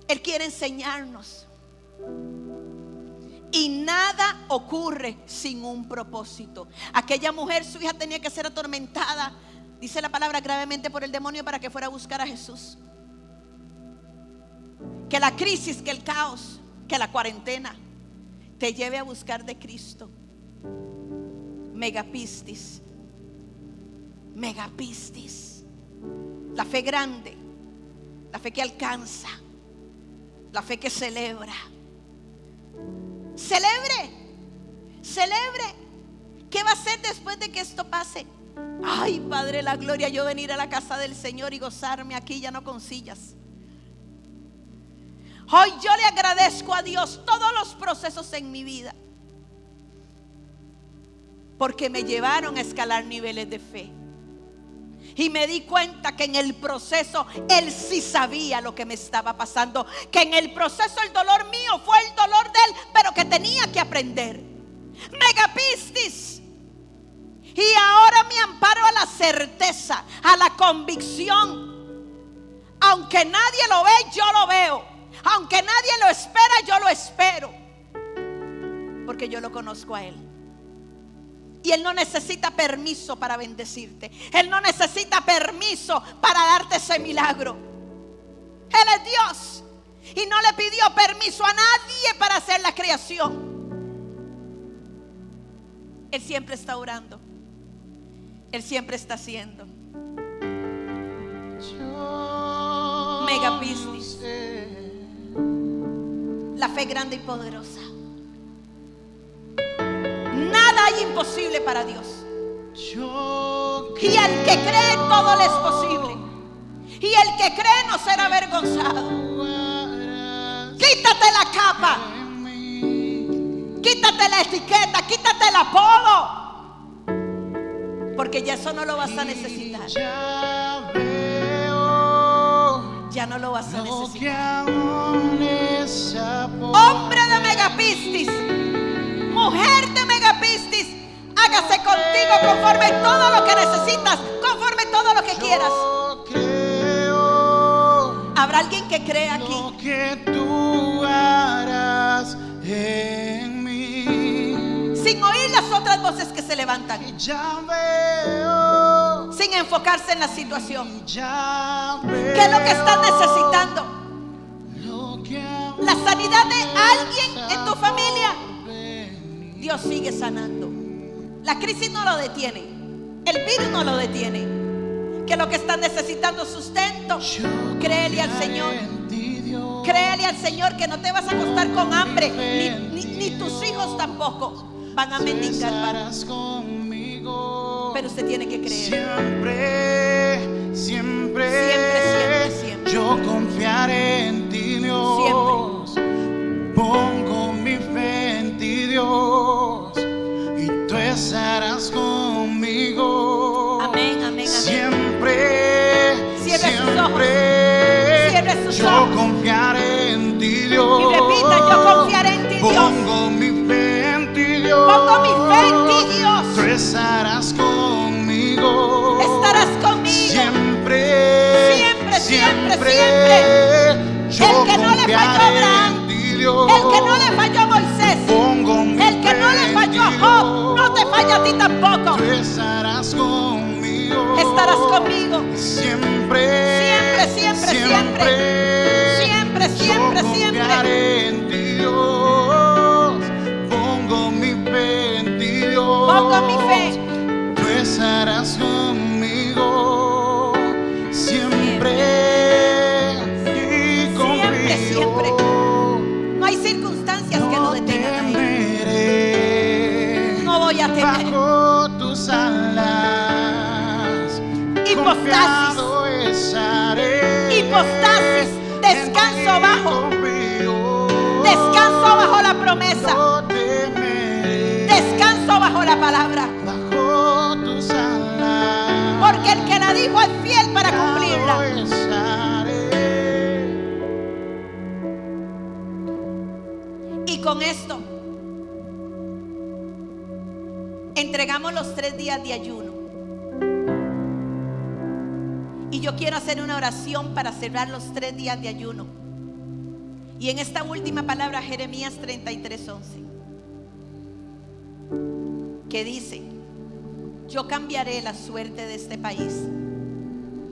Él quiere enseñarnos. Y nada ocurre sin un propósito. Aquella mujer, su hija tenía que ser atormentada, dice la palabra, gravemente por el demonio para que fuera a buscar a Jesús. Que la crisis, que el caos, que la cuarentena te lleve a buscar de Cristo. Megapistis. Megapistis. La fe grande, la fe que alcanza, la fe que celebra. Celebre, celebre. ¿Qué va a hacer después de que esto pase? Ay, Padre, la gloria, yo venir a la casa del Señor y gozarme aquí ya no con sillas. Hoy yo le agradezco a Dios todos los procesos en mi vida, porque me llevaron a escalar niveles de fe. Y me di cuenta que en el proceso Él sí sabía lo que me estaba pasando. Que en el proceso el dolor mío fue el dolor de Él, pero que tenía que aprender. Megapistis. Y ahora me amparo a la certeza, a la convicción. Aunque nadie lo ve, yo lo veo. Aunque nadie lo espera, yo lo espero. Porque yo lo conozco a Él. Y Él no necesita permiso para bendecirte. Él no necesita permiso para darte ese milagro. Él es Dios. Y no le pidió permiso a nadie para hacer la creación. Él siempre está orando. Él siempre está haciendo. Megapistis. La fe grande y poderosa. Nada hay imposible para Dios. Y al que cree todo le es posible. Y el que cree no será avergonzado. Quítate la capa. Quítate la etiqueta. Quítate el apodo. Porque ya eso no lo vas a necesitar. Ya no lo vas a necesitar. Hombre de Megapistis, mujer de Megapistis, hágase contigo conforme todo lo que necesitas, conforme todo lo que quieras. ¿Habrá alguien que cree aquí? Lo que tú harás en mí. Sin oír las otras voces que se levantan. Ya veo. Sin enfocarse en la situación. Ya veo. ¿Qué es lo que estás necesitando? La sanidad de alguien en tu familia. Dios sigue sanando. La crisis no lo detiene. El virus no lo detiene. Que lo que están necesitando es sustento. Créele al Señor. Créele al Señor que no te vas a acostar con hambre. Ni tus hijos tampoco van a mendigar pan. Pero usted tiene que creer. Siempre. Yo confiaré en ti, Dios. Siempre. Pongo mi fe en ti, Dios. Y tú estarás conmigo. Amén, amén, amén. Siempre. Cierre sus ojos. Cierre sus Yo ojos. confiaré en ti, Dios. Y repita, yo confiaré en ti, Dios. Pongo mi fe en ti, Dios. Pongo mi fe en ti, Dios. Tú estarás conmigo. Estarás conmigo. Siempre. El que no le falló a Abraham, el que no le falló a Moisés, el que no le falló a Job, no te falla a ti tampoco. Tú estarás conmigo. Estarás conmigo. Siempre. Yo confiaré en ti, Dios. Pongo mi fe en ti, Dios. Pongo mi fe. Tú estarás conmigo. Siempre. Siempre. No hay circunstancias que lo detengan a Él. No voy a temer. Bajo tus alas, Hipostasis. confiado estaré. Hipostasis. bajo. confío. Descanso bajo la promesa. No temeré. Descanso bajo la palabra. Bajo tus alas. Porque el que la dijo es fiel para cumplirla. Estaré. Y con esto entregamos los 3 días de ayuno. Y yo quiero hacer una oración para cerrar los 3 días de ayuno. Y en esta última palabra, Jeremías 33:11, que dice: yo cambiaré la suerte de este país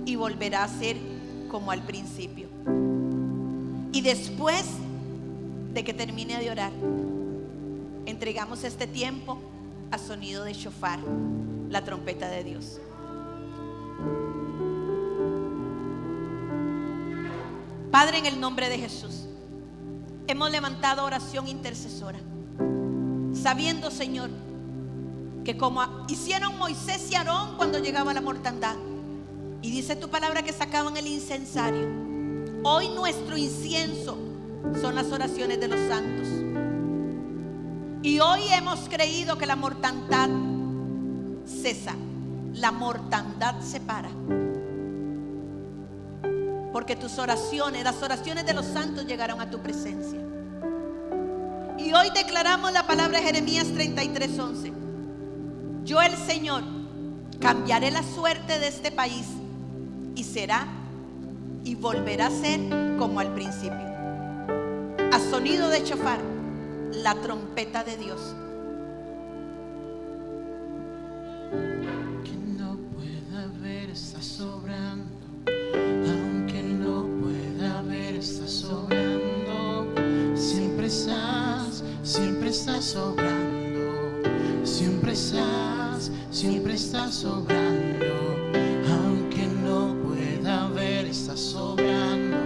y volverá a ser como al principio. Y después de que termine de orar, entregamos este tiempo a sonido de shofar, la trompeta de Dios. Padre, en el nombre de Jesús, hemos levantado oración intercesora, sabiendo, Señor, que como hicieron Moisés y Aarón cuando llegaba la mortandad, y dice tu palabra que sacaban el incensario, hoy nuestro incienso son las oraciones de los santos. Y hoy hemos creído que la mortandad cesa, la mortandad se para, porque tus oraciones, las oraciones de los santos llegaron a tu presencia. Y hoy declaramos la palabra de Jeremías 33:11. Yo, el Señor, cambiaré la suerte de este país y será y volverá a ser como al principio. A sonido de shofar, la trompeta de Dios. Que no pueda ver, está sobrando. Aunque no pueda ver, está sobrando. Siempre estás sobrando. Siempre estás sobrando. Aunque no pueda ver, está sobrando.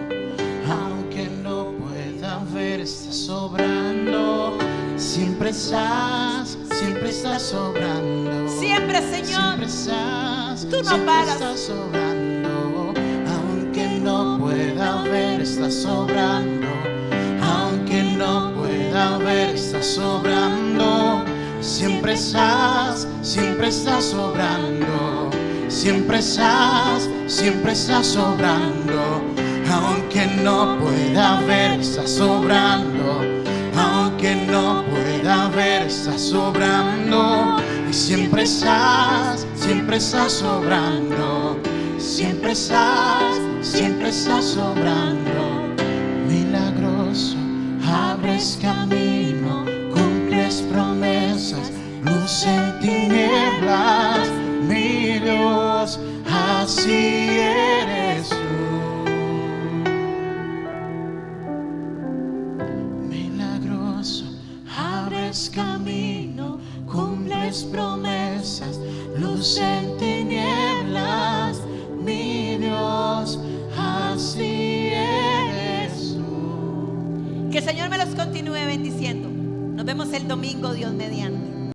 Aunque no pueda ver, está sobrando. Siempre estás sobrando. Siempre, Señor, tú no paras. Estás sobrando. Aunque no pueda ver, está sobrando. Aunque no pueda ver, está sobrando. Siempre estás sobrando. Siempre estás sobrando. Aunque no pueda ver, está sobrando. Aunque no pueda ver, está sobrando. Y siempre estás sobrando. Siempre estás sobrando. Milagroso, abres camino, cumples promesas, luz en tinieblas. Mi Dios, así eres tú. Milagroso, abres camino, cumples promesas, luz en tinieblas. Mi Dios, así eres tú. Que el Señor me los continúe bendiciendo. Nos vemos el domingo, Dios mediante.